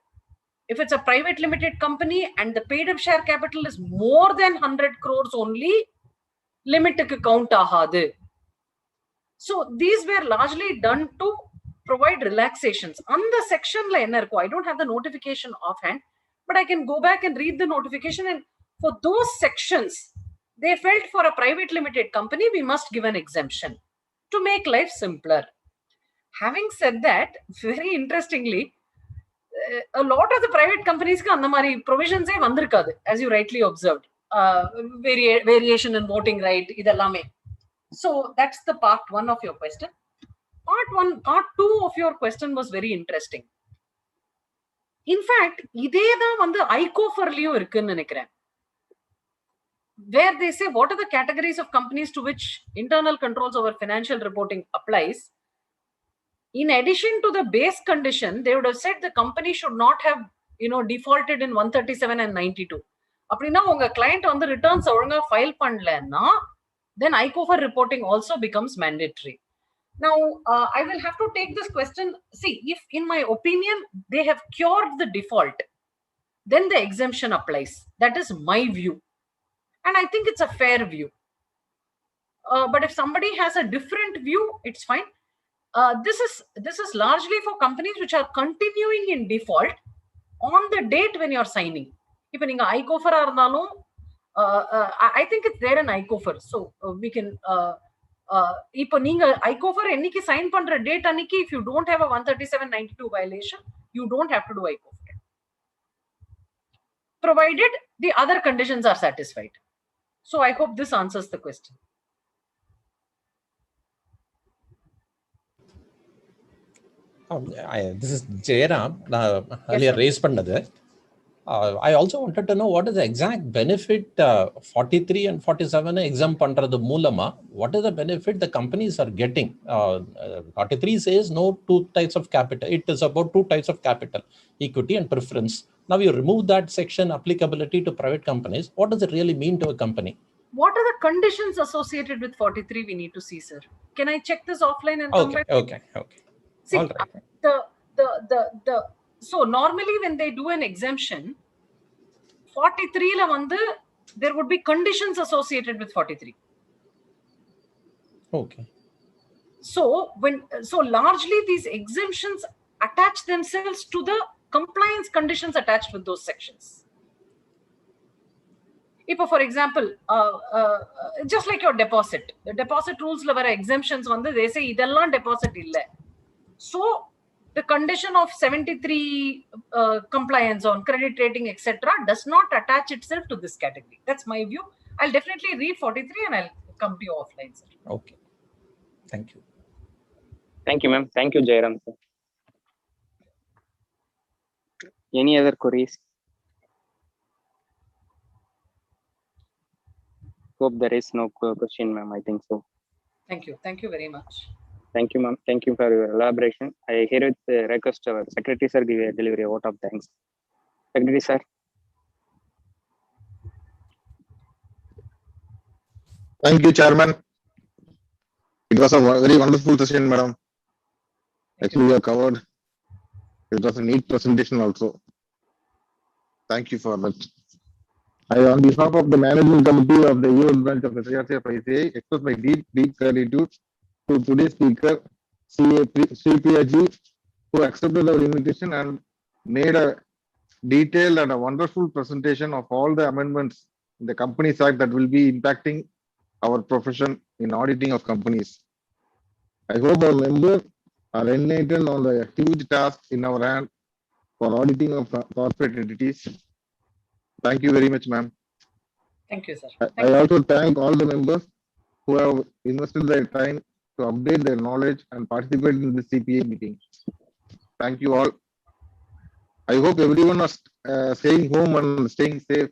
if it's a private limited company and the paid up share capital is more than 100 crores only, limit count ahadu. So these were largely done to provide relaxations. On the section, I don't have the notification offhand, but I can go back and read the notification. And for those sections, they felt for a private limited company, we must give an exemption to make life simpler. Having said that, very interestingly, a lot of the private companies provisions as you rightly observed, variation in voting right, idellame. So that's the part one of your question. Part two of your question was very interesting. In fact, where they say what are the categories of companies to which internal controls over financial reporting applies. In addition to the base condition, they would have said the company should not have, defaulted in 137 and 92. Appadina unga client on the returns file pannalena, then ICOFR reporting also becomes mandatory. Now, I will have to take this question. See, if in my opinion, they have cured the default, then the exemption applies. That is my view. And I think it's a fair view. But if somebody has a different view, it's fine. This is largely for companies which are continuing in default on the date when you're signing. If you are ICOFR, I think it's there in ICOFR. So we can, if you ICOFR sign date, if you don't have a 137.92 violation, you don't have to do ICOFR. Provided the other conditions are satisfied. So I hope this answers the question. This is Jairam, earlier raised pannadu. I also wanted to know what is the exact benefit 43 and 47 exempt pandrathu moolama. What is the benefit the companies are getting? 43 says no two types of capital. It is about two types of capital, equity and preference. Now you remove that section applicability to private companies. What does it really mean to a company? What are the conditions associated with 43 we need to see, sir? Can I check this offline and come back? Okay. See, all right. So normally when they do an exemption, 43 there would be conditions associated with 43. Okay. So largely these exemptions attach themselves to the compliance conditions attached with those sections. If, for example, just like your deposit, the deposit rules were exemptions on they say idella deposit illa. So the condition of 73 compliance on credit rating, etc., does not attach itself to this category. That's my view. I'll definitely read 43 and I'll come to you offline, sir. Okay. Thank you. Thank you, ma'am. Thank you, Jairam, sir. Any other queries? Hope there is no question, ma'am. I think so. Thank you. Thank you very much. Thank you, ma'am. Thank you for your elaboration. I herewith request our Secretary, sir, deliver a vote of thanks. Secretary, sir. Thank you, Chairman. It was a very wonderful session, madam. Actually, we have covered. It was a neat presentation also. Thank you for that. I, on behalf of the management committee of the Erode branch of the SIRC of ICAI, express my deep gratitude to today's speaker, Sripriya ji, who accepted our invitation and made a detailed and a wonderful presentation of all the amendments in the Companies Act that will be impacting our profession in auditing of companies. I hope our members are enlightened on the huge task in our hand for auditing of corporate entities. Thank you very much, ma'am. Thank you, sir. I also thank all the members who have invested their time to update their knowledge and participate in the CPA meeting. Thank you all. I hope everyone is staying home and staying safe.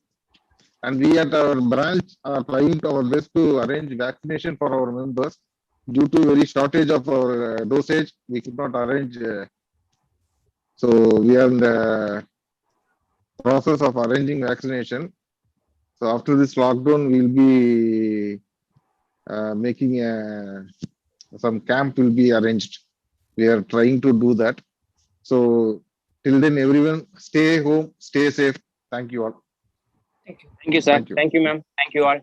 And we at our branch are trying our best to arrange vaccination for our members. Due to very shortage of our dosage, we could not arrange. So we are in the process of arranging vaccination. So after this lockdown, we'll be making some camp will be arranged. We are trying to do that. So till then, everyone stay home, stay safe. Thank you all. Thank you. Thank you, sir. Thank you. Thank you, ma'am. Thank you all.